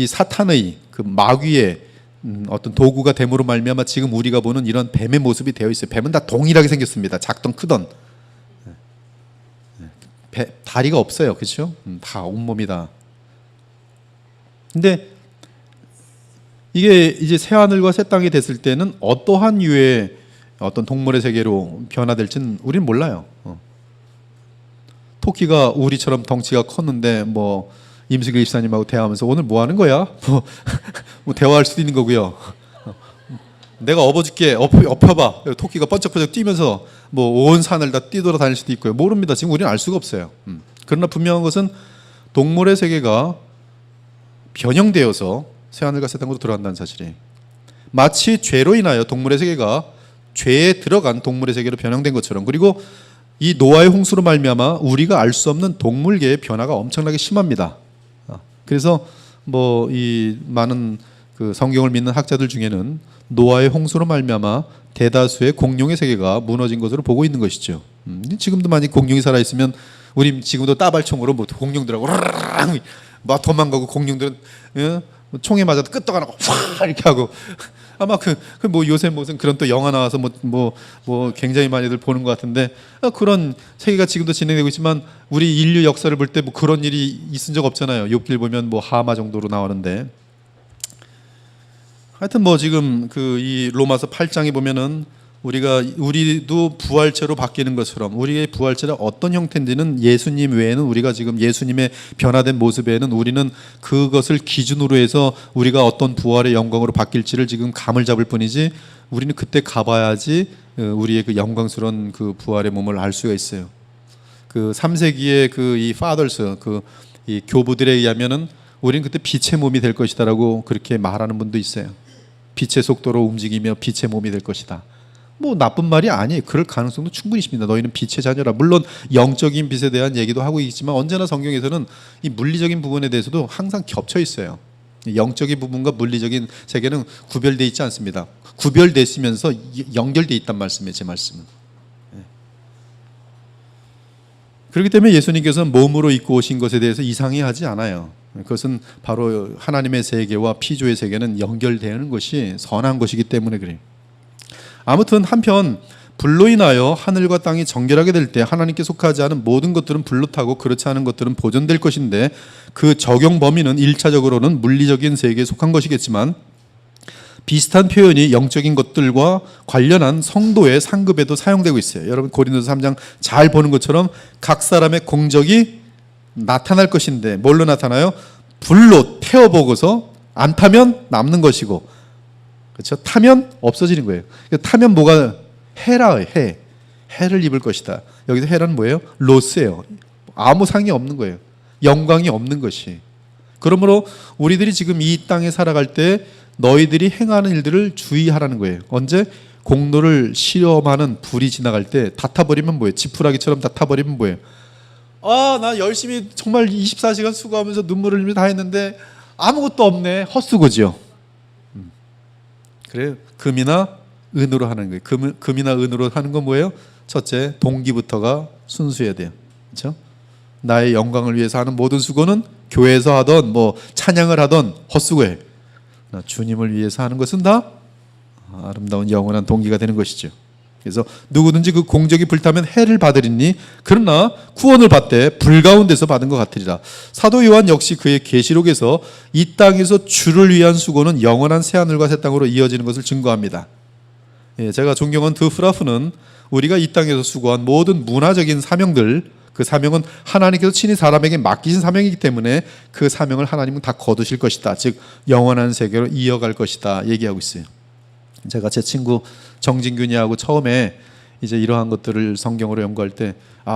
사탄의 그 마귀의 어떤 도구가 됨으로 말미암아 지금 우리가 보는 이런 뱀의 모습이 되어 있어요. 뱀은 다 동일하게 생겼습니다. 작던 크던. 다리가 없어요. 그렇죠? 다 온몸이다. 근데 이게 이제 새 하늘과 새 땅이 됐을 때는 어떠한 유의 어떤 동물의 세계로 변화될지는 우리는 몰라요. 토끼가 우리처럼 덩치가 컸는데 뭐 임수길 집사님하고 대화하면서 오늘 뭐 하는 거야? 뭐 대화할 수도 있는 거고요. 내가 업어줄게, 엎혀봐. 토끼가 번쩍번쩍 뛰면서 뭐 온 산을 다 뛰돌아 다닐 수도 있고요. 모릅니다. 지금 우리는 알 수가 없어요. 그러나 분명한 것은 동물의 세계가 변형되어서 새하늘과 새 땅으로 들어간다는 사실이에요. 마치 죄로 인하여 동물의 세계가 죄에 들어간 동물의 세계로 변형된 것처럼, 그리고 이 노아의 홍수로 말미암아 우리가 알 수 없는 동물계의 변화가 엄청나게 심합니다. 그래서 뭐 이 많은 그 성경을 믿는 학자들 중에는 노아의 홍수로 말미암아 대다수의 공룡의 세계가 무너진 것으로 보고 있는 것이죠. 지금도 만약 공룡이 살아 있으면 우리 지금도 따발총으로 뭐 공룡들하고 막 도망가고, 공룡들은 총에 맞아도 끄떡 안 하고 확 이렇게 하고, 아마 뭐 요새 무슨 그런 또 영화 나와서 뭐 굉장히 많이들 보는 것 같은데, 그런 세계가 지금도 진행되고 있지만 우리 인류 역사를 볼 때 뭐 그런 일이 있은 적 없잖아요. 욥기를 보면 뭐 하마 정도로 나오는데, 하여튼 뭐 지금 그 이 로마서 8장에 보면은 우리도 부활체로 바뀌는 것처럼, 우리의 부활체가 어떤 형태인지는 예수님 외에는, 우리가 지금 예수님의 변화된 모습에는 우리는 그것을 기준으로 해서 우리가 어떤 부활의 영광으로 바뀔지를 지금 감을 잡을 뿐이지, 우리는 그때 가봐야지 우리의 그 영광스러운 그 부활의 몸을 알 수가 있어요. 그 3세기의 그 이 파더스, 그 이 교부들에 의하면은 우리는 그때 빛의 몸이 될 것이다라고 그렇게 말하는 분도 있어요. 빛의 속도로 움직이며 빛의 몸이 될 것이다. 뭐 나쁜 말이 아니에요. 그럴 가능성도 충분히 있습니다. 너희는 빛의 자녀라. 물론 영적인 빛에 대한 얘기도 하고 있지만 언제나 성경에서는 이 물리적인 부분에 대해서도 항상 겹쳐 있어요. 영적인 부분과 물리적인 세계는 구별되어 있지 않습니다. 구별되어 있으면서 연결되어 있단 말씀이에요. 제 말씀은. 그렇기 때문에 예수님께서는 몸으로 입고 오신 것에 대해서 이상해하지 않아요. 그것은 바로 하나님의 세계와 피조의 세계는 연결되는 것이 선한 것이기 때문에 그래요. 아무튼 한편 불로 인하여 하늘과 땅이 정결하게 될 때 하나님께 속하지 않은 모든 것들은 불로 타고 그렇지 않은 것들은 보존될 것인데 그 적용 범위는 1차적으로는 물리적인 세계에 속한 것이겠지만 비슷한 표현이 영적인 것들과 관련한 성도의 상급에도 사용되고 있어요. 여러분 고린도서 3장 잘 보는 것처럼 각 사람의 공적이 나타날 것인데 뭘로 나타나요? 불로 태워보고서 안 타면 남는 것이고, 그렇죠? 타면 없어지는 거예요. 타면 뭐가 해라, 해를 입을 것이다. 여기서 해라는 뭐예요? 로스예요. 아무 상이 없는 거예요. 영광이 없는 것이. 그러므로 우리들이 지금 이 땅에 살아갈 때 너희들이 행하는 일들을 주의하라는 거예요. 언제? 공로를 시험하는 불이 지나갈 때 다 타버리면 뭐예요? 지푸라기처럼 다 타버리면 뭐예요? 나 열심히 정말 24시간 수고하면서 눈물을 흘리며 다 했는데 아무것도 없네. 헛수고지요. 그래요. 금이나 은으로 하는 거예요. 금이나 은으로 하는 건 뭐예요? 첫째, 동기부터가 순수해야 돼요. 그렇죠? 나의 영광을 위해서 하는 모든 수고는 교회에서 하던 뭐 찬양을 하던 헛수고예요. 주님을 위해서 하는 것은 다 아름다운 영원한 동기가 되는 것이죠. 그래서 누구든지 그 공적이 불타면 해를 받으리니 그러나 구원을 받되 불 가운데서 받은 것 같으리라. 사도 요한 역시 그의 계시록에서 이 땅에서 주를 위한 수고는 영원한 새하늘과 새 땅으로 이어지는 것을 증거합니다. 제가 존경한 드 프라프는 우리가 이 땅에서 수고한 모든 문화적인 사명들, 그 사명은 하나님께서 친히 사람에게 맡기신 사명이기 때문에 그 사명을 하나님은 다 거두실 것이다. 즉 영원한 세계로 이어갈 것이다 얘기하고 있어요. 제가 제 친구 정진균이하고 처음에 이제 이러한 것들을 성경으로 연구할 때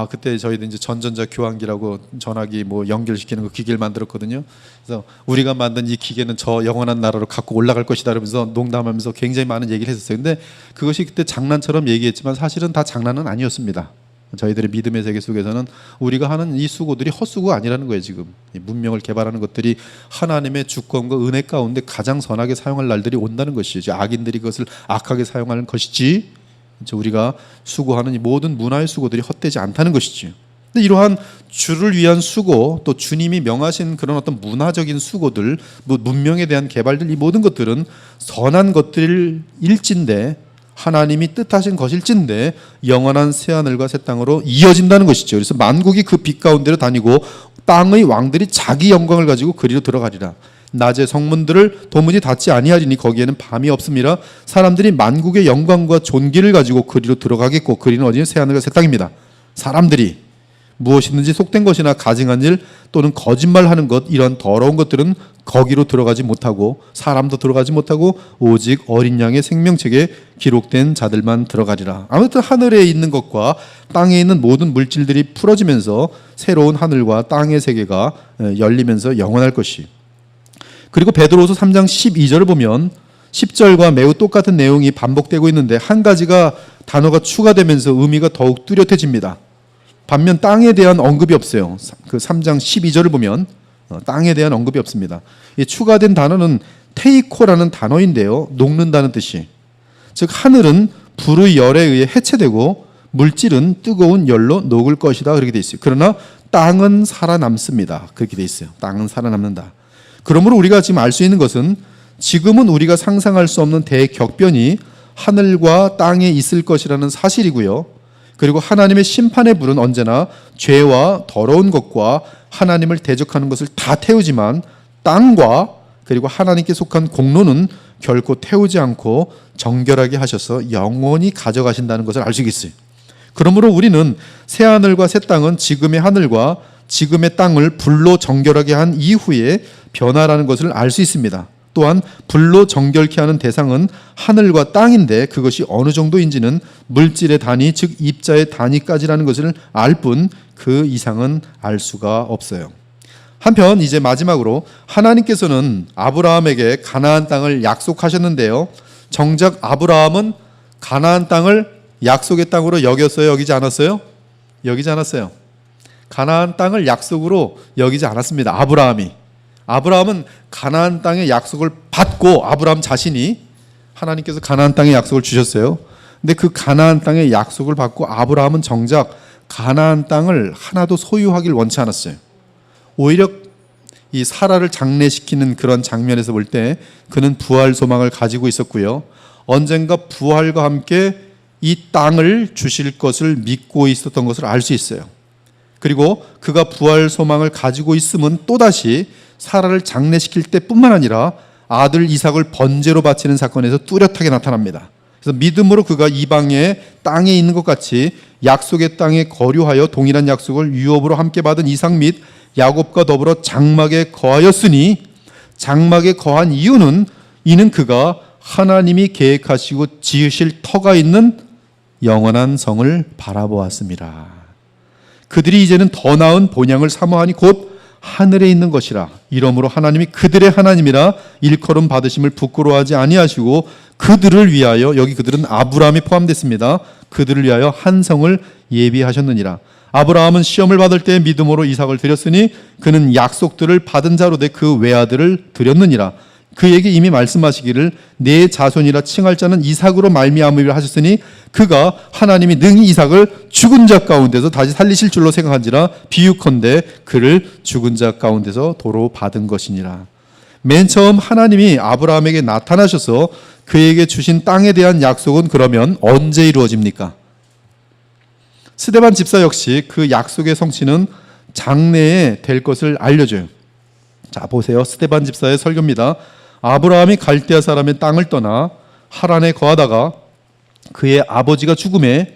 그때 저희도 이제 전전자 교환기라고 전화기 뭐 연결시키는 그 기계를 만들었거든요. 그래서 우리가 만든 이 기계는 저 영원한 나라로 갖고 올라갈 것이다 그러면서 농담하면서 굉장히 많은 얘기를 했었어요. 근데 그것이 그때 장난처럼 얘기했지만 사실은 다 장난은 아니었습니다. 저희들의 믿음의 세계 속에서는 우리가 하는 이 수고들이 헛수고가 아니라는 거예요. 지금 문명을 개발하는 것들이 하나님의 주권과 은혜 가운데 가장 선하게 사용할 날들이 온다는 것이죠. 악인들이 그것을 악하게 사용하는 것이지 우리가 수고하는 이 모든 문화의 수고들이 헛되지 않다는 것이죠. 근데 이러한 주를 위한 수고, 또 주님이 명하신 그런 어떤 문화적인 수고들, 문명에 대한 개발들, 이 모든 것들은 선한 것들일진데 하나님이 뜻하신 것일진데 영원한 새하늘과 새 땅으로 이어진다는 것이죠. 그래서 만국이 그 빛 가운데로 다니고 땅의 왕들이 자기 영광을 가지고 그리로 들어가리라. 낮에 성문들을 도무지 닫지 아니하리니 거기에는 밤이 없음이라. 사람들이 만국의 영광과 존귀를 가지고 그리로 들어가겠고, 그리는 어디는 새하늘과 새 땅입니다. 사람들이 무엇이든지 속된 것이나 가증한 일 또는 거짓말하는 것, 이런 더러운 것들은 거기로 들어가지 못하고 사람도 들어가지 못하고 오직 어린 양의 생명책에 기록된 자들만 들어가리라. 아무튼 하늘에 있는 것과 땅에 있는 모든 물질들이 풀어지면서 새로운 하늘과 땅의 세계가 열리면서 영원할 것이. 그리고 베드로후서 3장 12절을 보면 10절과 매우 똑같은 내용이 반복되고 있는데 한 가지가 단어가 추가되면서 의미가 더욱 뚜렷해집니다. 반면 땅에 대한 언급이 없어요. 그 3장 12절을 보면 땅에 대한 언급이 없습니다. 이 추가된 단어는 테이코라는 단어인데요. 녹는다는 뜻이. 즉 하늘은 불의 열에 의해 해체되고 물질은 뜨거운 열로 녹을 것이다 그렇게 돼 있어요. 그러나 땅은 살아남습니다. 그렇게 돼 있어요. 땅은 살아남는다. 그러므로 우리가 지금 알 수 있는 것은 지금은 우리가 상상할 수 없는 대격변이 하늘과 땅에 있을 것이라는 사실이고요. 그리고 하나님의 심판의 불은 언제나 죄와 더러운 것과 하나님을 대적하는 것을 다 태우지만 땅과 그리고 하나님께 속한 공로는 결코 태우지 않고 정결하게 하셔서 영원히 가져가신다는 것을 알 수 있겠어요. 그러므로 우리는 새 하늘과 새 땅은 지금의 하늘과 지금의 땅을 불로 정결하게 한 이후에 변화라는 것을 알 수 있습니다. 또한 불로 정결케 하는 대상은 하늘과 땅인데 그것이 어느 정도인지는 물질의 단위, 즉 입자의 단위까지라는 것을 알 뿐 그 이상은 알 수가 없어요. 한편 이제 마지막으로 하나님께서는 아브라함에게 가나안 땅을 약속하셨는데요. 정작 아브라함은 가나안 땅을 약속의 땅으로 여겼어요? 여기지 않았어요? 여기지 않았어요. 가나안 땅을 약속으로 여기지 않았습니다. 아브라함은 가나안 땅의 약속을 받고 아브라함 자신이 하나님께서 가나안 땅의 약속을 주셨어요. 근데 그 가나안 땅의 약속을 받고 아브라함은 정작 가나안 땅을 하나도 소유하길 원치 않았어요. 오히려 이 사라를 장례시키는 그런 장면에서 볼 때 그는 부활 소망을 가지고 있었고요. 언젠가 부활과 함께 이 땅을 주실 것을 믿고 있었던 것을 알 수 있어요. 그리고 그가 부활 소망을 가지고 있음은 또다시 사라를 장례시킬 때뿐만 아니라 아들 이삭을 번제로 바치는 사건에서 뚜렷하게 나타납니다. 그래서 믿음으로 그가 이방의 땅에 있는 것 같이 약속의 땅에 거류하여 동일한 약속을 유업으로 함께 받은 이삭 및 야곱과 더불어 장막에 거하였으니, 장막에 거한 이유는 이는 그가 하나님이 계획하시고 지으실 터가 있는 영원한 성을 바라보았습니다. 그들이 이제는 더 나은 본향을 사모하니 곧 하늘에 있는 것이라. 이러므로 하나님이 그들의 하나님이라 일컬음 받으심을 부끄러워하지 아니하시고 그들을 위하여, 여기 그들은 아브라함이 포함됐습니다. 그들을 위하여 한 성을 예비하셨느니라. 아브라함은 시험을 받을 때 믿음으로 이삭을 드렸으니 그는 약속들을 받은 자로 돼 그 외아들을 드렸느니라. 그에게 이미 말씀하시기를 내 자손이라 칭할 자는 이삭으로 말미암으리라 하셨으니 그가 하나님이 능히 이삭을 죽은 자 가운데서 다시 살리실 줄로 생각한지라 비유컨대 그를 죽은 자 가운데서 도로 받은 것이니라. 맨 처음 하나님이 아브라함에게 나타나셔서 그에게 주신 땅에 대한 약속은 그러면 언제 이루어집니까? 스데반 집사 역시 그 약속의 성취는 장래에 될 것을 알려줘요. 자, 보세요. 스데반 집사의 설교입니다. 아브라함이 갈대아 사람의 땅을 떠나 하란에 거하다가 그의 아버지가 죽음에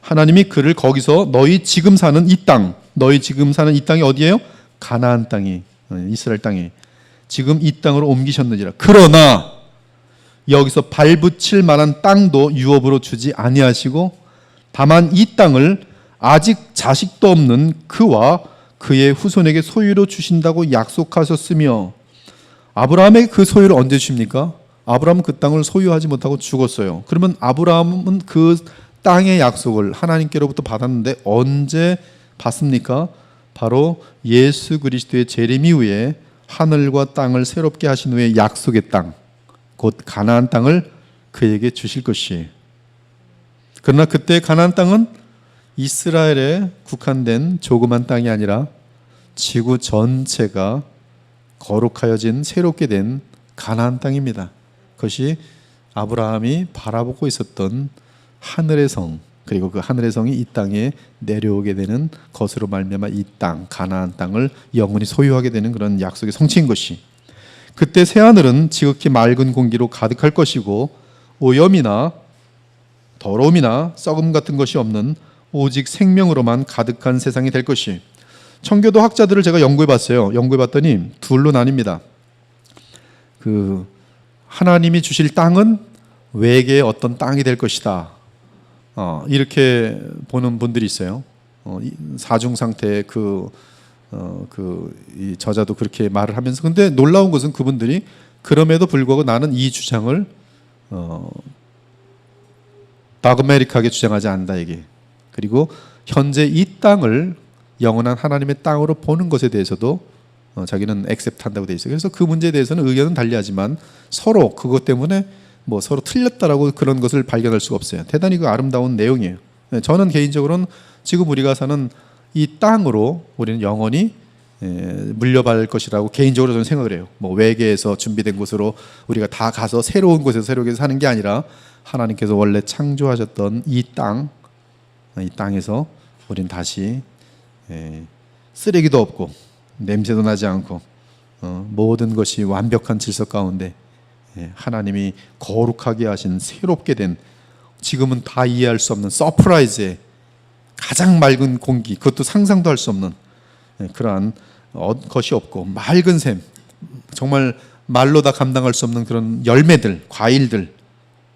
하나님이 그를 거기서 너희 지금 사는 이 땅이 어디예요? 가나안 땅이, 이스라엘 땅이 지금 이 땅으로 옮기셨느니라. 그러나 여기서 발붙일 만한 땅도 유업으로 주지 아니하시고 다만 이 땅을 아직 자식도 없는 그와 그의 후손에게 소유로 주신다고 약속하셨으며, 아브라함에게 그 소유를 언제 주십니까? 아브라함은 그 땅을 소유하지 못하고 죽었어요. 그러면 아브라함은 그 땅의 약속을 하나님께로부터 받았는데 언제 받습니까? 바로 예수 그리스도의 재림 이후에 하늘과 땅을 새롭게 하신 후에 약속의 땅, 곧 가나안 땅을 그에게 주실 것이에요. 그러나 그때 가나안 땅은 이스라엘에 국한된 조그만 땅이 아니라 지구 전체가 거룩하여진 새롭게 된 가나안 땅입니다. 그것이 아브라함이 바라보고 있었던 하늘의 성, 그리고 그 하늘의 성이 이 땅에 내려오게 되는 것으로 말미암아 이 땅, 가나안 땅을 영원히 소유하게 되는 그런 약속의 성취인 것이, 그때 새하늘은 지극히 맑은 공기로 가득할 것이고 오염이나 더러움이나 썩음 같은 것이 없는 오직 생명으로만 가득한 세상이 될 것이. 청교도 학자들을 제가 연구해봤어요. 연구해봤더니 둘로 나뉩니다. 그 하나님이 주실 땅은 외계의 어떤 땅이 될 것이다, 이렇게 보는 분들이 있어요. 사중 상태의 이 저자도 그렇게 말을 하면서, 근데 놀라운 것은 그분들이 그럼에도 불구하고 나는 이 주장을 다그메릭하게 주장하지 않는다 이게. 그리고 현재 이 땅을 영원한 하나님의 땅으로 보는 것에 대해서도 자기는 액셉트한다고 돼 있어요. 그래서 그 문제에 대해서는 의견은 달리하지만 서로 그것 때문에 뭐 서로 틀렸다라고 그런 것을 발견할 수가 없어요. 대단히 그 아름다운 내용이에요. 저는 개인적으로는 지금 우리가 사는 이 땅으로 우리는 영원히 물려받을 것이라고 개인적으로 저는 생각을 해요. 뭐 외계에서 준비된 곳으로 우리가 다 가서 새로운 곳에서 새롭게 사는 게 아니라 하나님께서 원래 창조하셨던 이 땅에서 우리는 다시 쓰레기도 없고 냄새도 나지 않고 모든 것이 완벽한 질서 가운데 하나님이 거룩하게 하신 새롭게 된, 지금은 다 이해할 수 없는 서프라이즈의 가장 맑은 공기, 그것도 상상도 할 수 없는 그러한 것이 없고 맑은 샘, 정말 말로 다 감당할 수 없는 그런 열매들, 과일들,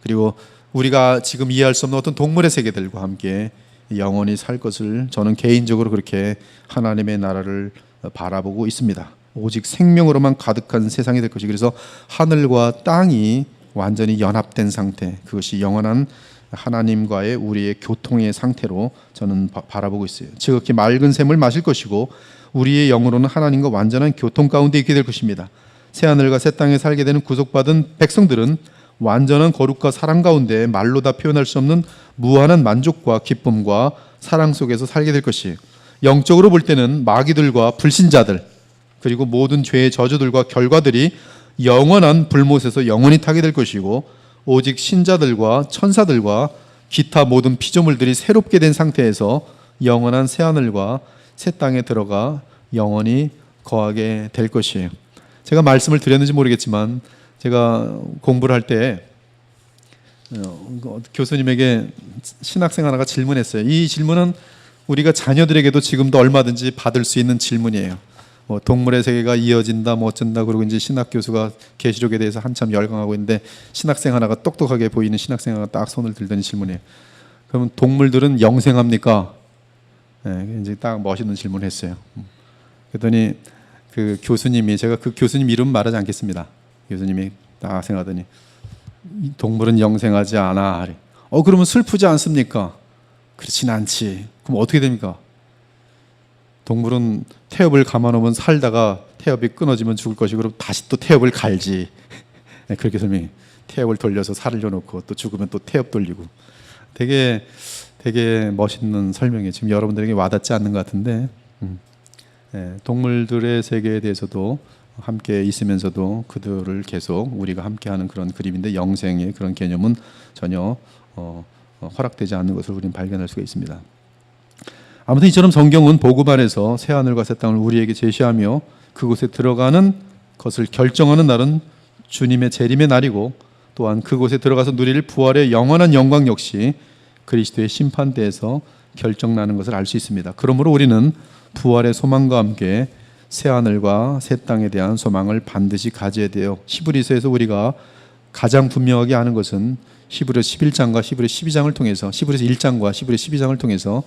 그리고 우리가 지금 이해할 수 없는 어떤 동물의 세계들과 함께 영원히 살 것을 저는 개인적으로 그렇게 하나님의 나라를 바라보고 있습니다. 오직 생명으로만 가득한 세상이 될 것이, 그래서 하늘과 땅이 완전히 연합된 상태, 그것이 영원한 하나님과의 우리의 교통의 상태로 저는 바라보고 있어요. 지극히 맑은 샘을 마실 것이고 우리의 영으로는 하나님과 완전한 교통 가운데 있게 될 것입니다. 새하늘과 새 땅에 살게 되는 구속받은 백성들은 완전한 거룩과 사랑 가운데 말로 다 표현할 수 없는 무한한 만족과 기쁨과 사랑 속에서 살게 될 것이에요. 영적으로 볼 때는 마귀들과 불신자들 그리고 모든 죄의 저주들과 결과들이 영원한 불못에서 영원히 타게 될 것이고, 오직 신자들과 천사들과 기타 모든 피조물들이 새롭게 된 상태에서 영원한 새하늘과 새 땅에 들어가 영원히 거하게 될 것이에요. 제가 말씀을 드렸는지 모르겠지만 제가 공부를 할 때 교수님에게 신학생 하나가 질문했어요. 이 질문은 우리가 자녀들에게도 지금도 얼마든지 받을 수 있는 질문이에요. 동물의 세계가 이어진다 뭐 어쩐다 그러고 이제 신학 교수가 계시록에 대해서 한참 열광하고 있는데 신학생 하나가 똑똑하게 보이는 신학생 하나가 딱 손을 들더니 질문해요. 그러면 동물들은 영생합니까? 네, 이제 딱 멋있는 질문을 했어요. 그랬더니 그 교수님이, 제가 그 교수님 이름 말하지 않겠습니다. 교수님이 딱 생각하더니 동물은 영생하지 않아. 그러면 슬프지 않습니까? 그렇진 않지. 그럼 어떻게 됩니까? 동물은 태엽을 감아놓으면 살다가 태엽이 끊어지면 죽을 것이고 그럼 다시 또 태엽을 갈지. 그렇게 설명해. 태엽을 돌려서 살을 넣어놓고 또 죽으면 또 태엽 돌리고. 되게 멋있는 설명이에요. 지금 여러분들에게 와닿지 않는 것 같은데 동물들의 세계에 대해서도 함께 있으면서도 그들을 계속 우리가 함께하는 그런 그림인데, 영생의 그런 개념은 전혀 허락되지 않는 것을 우리는 발견할 수가 있습니다. 아무튼 이처럼 성경은 복음 안에서 새하늘과 새 땅을 우리에게 제시하며 그곳에 들어가는 것을 결정하는 날은 주님의 재림의 날이고, 또한 그곳에 들어가서 누릴 부활의 영원한 영광 역시 그리스도의 심판대에서 결정나는 것을 알 수 있습니다. 그러므로 우리는 부활의 소망과 함께 새하늘과 새 땅에 대한 소망을 반드시 가져야 돼요. 히브리서에서 우리가 가장 분명하게 아는 것은 히브리서 11장과 히브리서 12장을 통해서, 히브리서 1장과 히브리서 12장을 통해서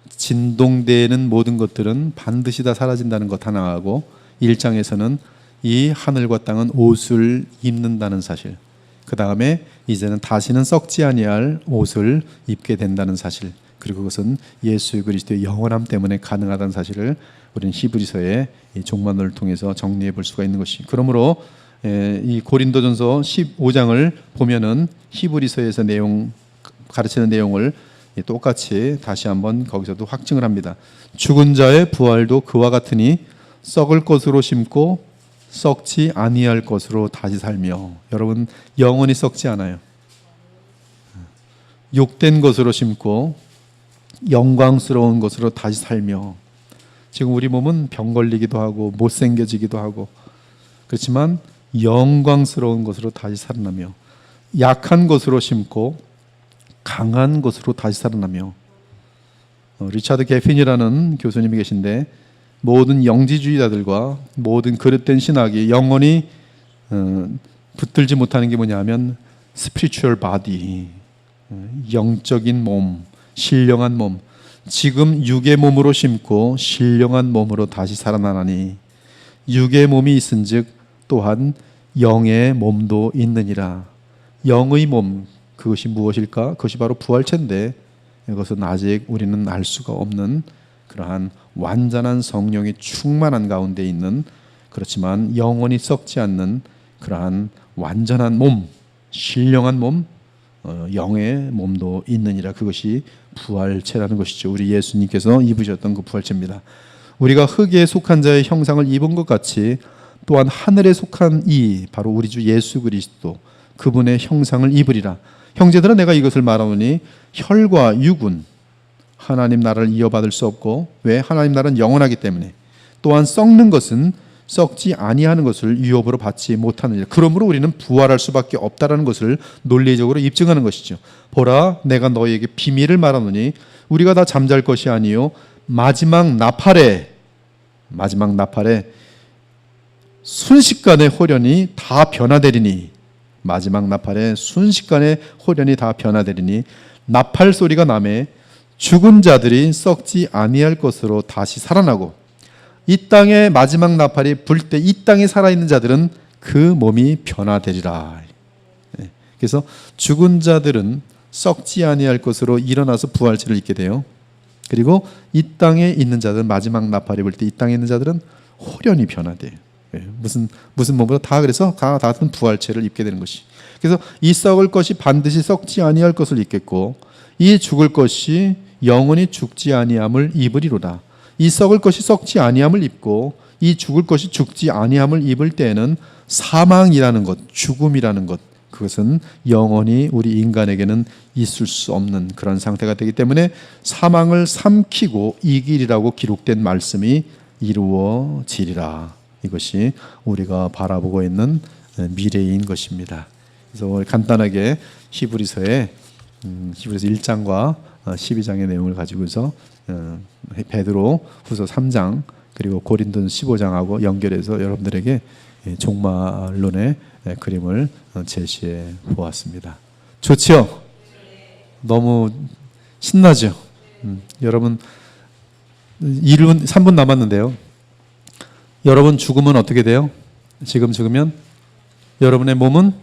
진동되는 모든 것들은 반드시 다 사라진다는 것 하나하고, 1장에서는 이 하늘과 땅은 옷을 입는다는 사실, 그 다음에 이제는 다시는 썩지 아니할 옷을 입게 된다는 사실, 그리고 그것은 예수 그리스도의 영원함 때문에 가능하다는 사실을 우리는 히브리서의 이 종말론을 통해서 정리해 볼 수가 있는 것이. 그러므로 이 고린도전서 15장을 보면은 히브리서에서 가르치는 내용을 똑같이 다시 한번 거기서도 확증을 합니다. 죽은 자의 부활도 그와 같으니 썩을 것으로 심고 썩지 아니할 것으로 다시 살며. 여러분, 영원히 썩지 않아요. 욕된 것으로 심고 영광스러운 것으로 다시 살며. 지금 우리 몸은 병 걸리기도 하고 못생겨지기도 하고 그렇지만 영광스러운 것으로 다시 살아나며, 약한 것으로 심고 강한 것으로 다시 살아나며. 리차드 게핀이라는 교수님이 계신데, 모든 영지주의자들과 모든 그릇된 신학이 영원히 붙들지 못하는 게 뭐냐면 spiritual body, 영적인 몸, 신령한 몸. 지금 육의 몸으로 심고 신령한 몸으로 다시 살아나나니 육의 몸이 있은즉 또한 영의 몸도 있느니라. 영의 몸, 그것이 무엇일까? 그것이 바로 부활체인데, 이것은 아직 우리는 알 수가 없는 그러한 완전한 성령이 충만한 가운데 있는, 그렇지만 영원히 썩지 않는 그러한 완전한 몸, 신령한 몸, 영의 몸도 있느니라. 그것이 부활체라는 것이죠. 우리 예수님께서 입으셨던 그 부활체입니다. 우리가 흙에 속한 자의 형상을 입은 것 같이 또한 하늘에 속한 이 바로 우리 주 예수 그리스도, 그분의 형상을 입으리라. 형제들아, 내가 이것을 말하노니 혈과 육은 하나님 나라를 이어받을 수 없고, 왜? 하나님 나라는 영원하기 때문에. 또한 썩는 것은 썩지 아니하는 것을 유업으로 받지 못하느니라. 그러므로 우리는 부활할 수밖에 없다라는 것을 논리적으로 입증하는 것이죠. 보라, 내가 너희에게 비밀을 말하노니 우리가 다 잠잘 것이 아니요 마지막 나팔에 순식간에 홀연히 다 변화되리니, 마지막 나팔에 순식간에 홀연히 다 변화되리니 나팔 소리가 나매 죽은 자들이 썩지 아니할 것으로 다시 살아나고 이 땅의 마지막 나팔이 불 때 이 땅에 살아있는 자들은 그 몸이 변화되리라. 그래서 죽은 자들은 썩지 아니할 것으로 일어나서 부활체를 입게 돼요. 그리고 이 땅에 있는 자들은 마지막 나팔이 불 때 이 땅에 있는 자들은 호련히 변화돼요. 무슨 몸으로 다 그래서 다 같은 부활체를 입게 되는 것이. 그래서 이 썩을 것이 반드시 썩지 아니할 것을 입겠고 이 죽을 것이 영원히 죽지 아니함을 입으리로다. 이 썩을 것이 썩지 아니함을 입고 이 죽을 것이 죽지 아니함을 입을 때에는 사망이라는 것, 죽음이라는 것, 그것은 영원히 우리 인간에게는 있을 수 없는 그런 상태가 되기 때문에 사망을 삼키고 이기리라고 기록된 말씀이 이루어지리라. 이것이 우리가 바라보고 있는 미래인 것입니다. 그래서 오늘 간단하게 히브리서 1장과 12장의 내용을 가지고서 베드로 후서 3장 그리고 고린도서 15장하고 연결해서 여러분들에게 종말론의 그림을 제시해 보았습니다. 좋지요? 너무 신나죠? 여러분 3분 남았는데요. 여러분 죽으면 어떻게 돼요? 지금 죽으면 여러분의 몸은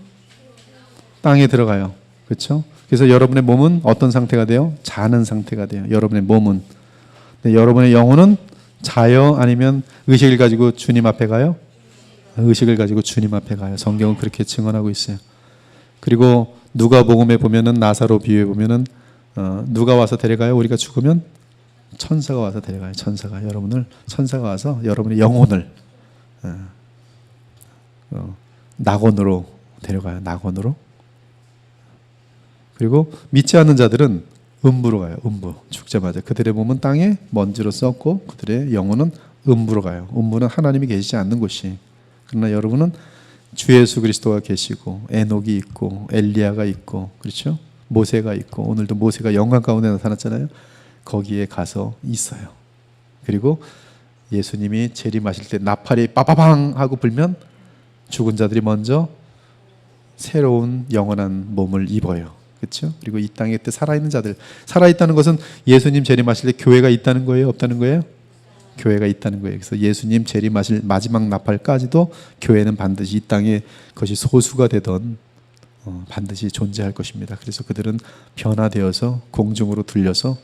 땅에 들어가요. 그렇죠? 그래서 여러분의 몸은 어떤 상태가 돼요? 자는 상태가 돼요. 여러분의 몸은. 근데 여러분의 영혼은 자요? 아니면 의식을 가지고 주님 앞에 가요? 의식을 가지고 주님 앞에 가요. 성경은 그렇게 증언하고 있어요. 그리고 누가복음에 보면은 나사로 비유에 보면은 누가 와서 데려가요? 우리가 죽으면 천사가 와서 데려가요. 천사가 와서 여러분의 영혼을 낙원으로 데려가요. 낙원으로. 그리고 믿지 않는 자들은 음부로 가요. 음부. 죽자마자 그들의 몸은 땅에 먼지로 썩고 그들의 영혼은 음부로 가요. 음부는 하나님이 계시지 않는 곳이. 그러나 여러분은 주 예수 그리스도가 계시고 에녹이 있고 엘리야가 있고 그렇죠? 모세가 있고 오늘도 모세가 영광 가운데 나타났잖아요. 거기에 가서 있어요. 그리고 예수님이 재림하실 때 나팔이 빠바방 하고 불면 죽은 자들이 먼저 새로운 영원한 몸을 입어요. 그렇죠? 그리고 이 땅에 때 살아있는 자들, 살아있다는 것은 예수님 재림하실 때 교회가 있다는 거예요? 없다는 거예요? 교회가 있다는 거예요. 그래서 예수님 재림하실 마지막 나팔까지도 교회는 반드시 이 땅에 그것이 소수가 되던 반드시 존재할 것입니다. 그래서 그들은 변화되어서 공중으로 들려서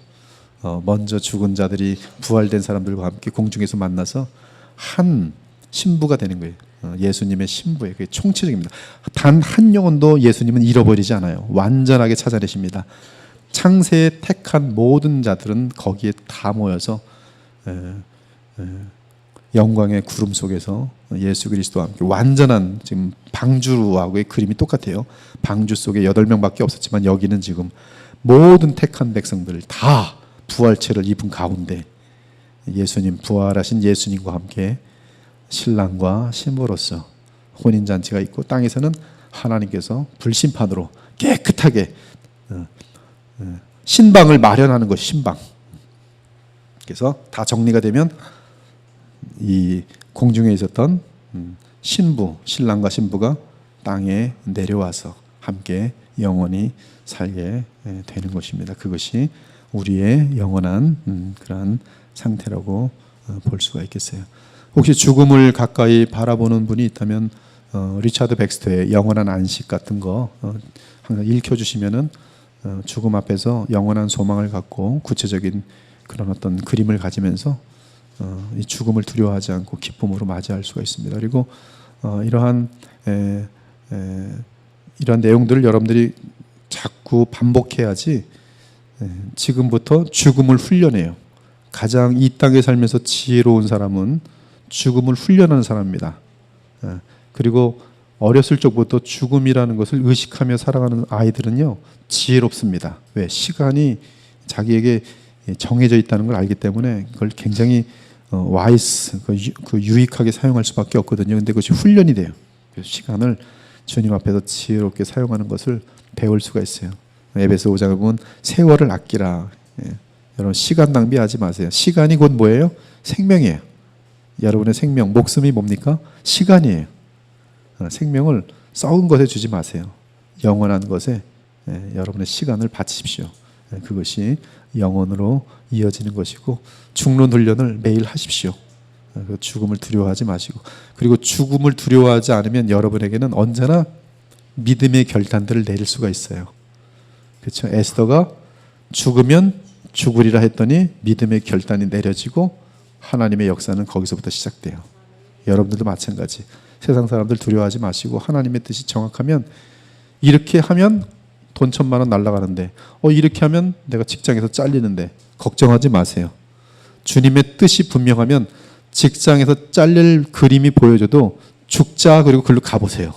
먼저 죽은 자들이 부활된 사람들과 함께 공중에서 만나서 한 신부가 되는 거예요. 예수님의 신부예요. 그게 총체적입니다. 단 한 영혼도 예수님은 잃어버리지 않아요. 완전하게 찾아내십니다. 창세에 택한 모든 자들은 거기에 다 모여서 영광의 구름 속에서 예수 그리스도와 함께 완전한 지금 방주하고의 그림이 똑같아요. 방주 속에 8명밖에 없었지만 여기는 지금 모든 택한 백성들 다 부활체를 입은 가운데 예수님 부활하신 예수님과 함께 신랑과 신부로서 혼인잔치가 있고 땅에서는 하나님께서 불심판으로 깨끗하게 신방을 마련하는 것이 신방. 그래서 다 정리가 되면 이 공중에 있었던 신랑과 신부가 땅에 내려와서 함께 영원히 살게 되는 것입니다. 그것이 우리의 영원한 그러한 상태라고 볼 수가 있겠어요. 혹시 죽음을 가까이 바라보는 분이 있다면 리차드 백스터의 영원한 안식 같은 거 항상 읽혀주시면은 죽음 앞에서 영원한 소망을 갖고 구체적인 그런 어떤 그림을 가지면서 이 죽음을 두려워하지 않고 기쁨으로 맞이할 수가 있습니다. 그리고 이러한 내용들을 여러분들이 자꾸 반복해야지 지금부터 죽음을 훈련해요. 가장 이 땅에 살면서 지혜로운 사람은 죽음을 훈련하는 사람입니다. 그리고 어렸을 적부터 죽음이라는 것을 의식하며 살아가는 아이들은요 지혜롭습니다. 왜? 시간이 자기에게 정해져 있다는 걸 알기 때문에 그걸 굉장히 와이스, 유익하게 사용할 수밖에 없거든요. 근데 그것이 훈련이 돼요. 그래서 시간을 주님 앞에서 지혜롭게 사용하는 것을 배울 수가 있어요. 에베소 5장에 보면 세월을 아끼라. 여러분 시간 낭비하지 마세요. 시간이 곧 뭐예요? 생명이에요. 여러분의 생명, 목숨이 뭡니까? 시간이에요. 생명을 썩은 것에 주지 마세요. 영원한 것에 여러분의 시간을 바치십시오. 그것이 영원으로 이어지는 것이고 죽는 훈련을 매일 하십시오. 그 죽음을 두려워하지 마시고, 그리고 죽음을 두려워하지 않으면 여러분에게는 언제나 믿음의 결단들을 내릴 수가 있어요. 그렇죠? 에스더가 죽으면 죽으리라 했더니 믿음의 결단이 내려지고 하나님의 역사는 거기서부터 시작돼요. 여러분들도 마찬가지. 세상 사람들 두려워하지 마시고 하나님의 뜻이 정확하면, 이렇게 하면 돈 1,000만 원 날아가는데 이렇게 하면 내가 직장에서 잘리는데 걱정하지 마세요. 주님의 뜻이 분명하면 직장에서 잘릴 그림이 보여줘도 죽자 그리고 글로 가보세요.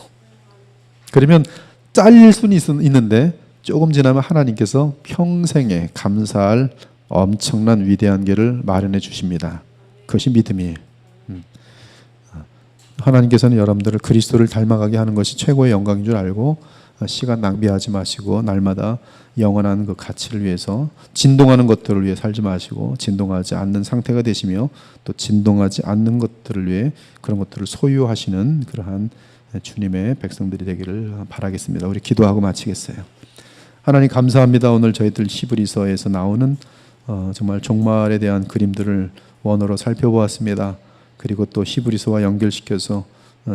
그러면 잘릴 수는 있는데 조금 지나면 하나님께서 평생에 감사할 엄청난 위대한 길을 마련해 주십니다. 그것이 믿음이에요. 하나님께서는 여러분들을 그리스도를 닮아가게 하는 것이 최고의 영광인 줄 알고 시간 낭비하지 마시고 날마다 영원한 그 가치를 위해서 진동하는 것들을 위해 살지 마시고 진동하지 않는 상태가 되시며 또 진동하지 않는 것들을 위해 그런 것들을 소유하시는 그러한 주님의 백성들이 되기를 바라겠습니다. 우리 기도하고 마치겠어요. 하나님 감사합니다. 오늘 저희들 히브리서에서 나오는 정말 종말에 대한 그림들을 원어로 살펴보았습니다. 그리고 또 히브리서와 연결시켜서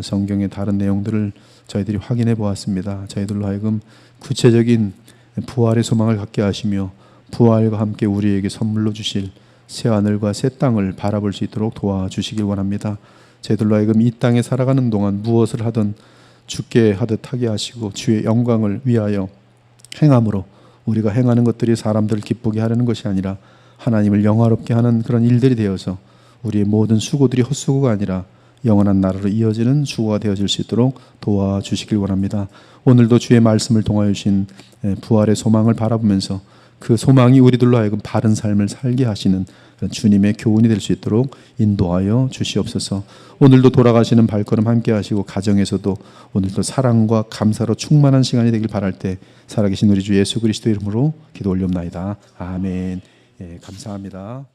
성경의 다른 내용들을 저희들이 확인해 보았습니다. 저희들로 하여금 구체적인 부활의 소망을 갖게 하시며 부활과 함께 우리에게 선물로 주실 새 하늘과 새 땅을 바라볼 수 있도록 도와주시길 원합니다. 저희들로 하여금 이 땅에 살아가는 동안 무엇을 하든 주께 하듯 하게 하시고 주의 영광을 위하여 행함으로 우리가 행하는 것들이 사람들을 기쁘게 하려는 것이 아니라 하나님을 영화롭게 하는 그런 일들이 되어서 우리의 모든 수고들이 헛수고가 아니라 영원한 나라로 이어지는 수고가 되어질 수 있도록 도와주시길 원합니다. 오늘도 주의 말씀을 통하여 주신 부활의 소망을 바라보면서 그 소망이 우리들로 하여금 바른 삶을 살게 하시는 주님의 교훈이 될 수 있도록 인도하여 주시옵소서. 오늘도 돌아가시는 발걸음 함께 하시고 가정에서도 오늘도 사랑과 감사로 충만한 시간이 되길 바랄 때 살아계신 우리 주 예수 그리스도 이름으로 기도 올리옵나이다. 아멘. 감사합니다.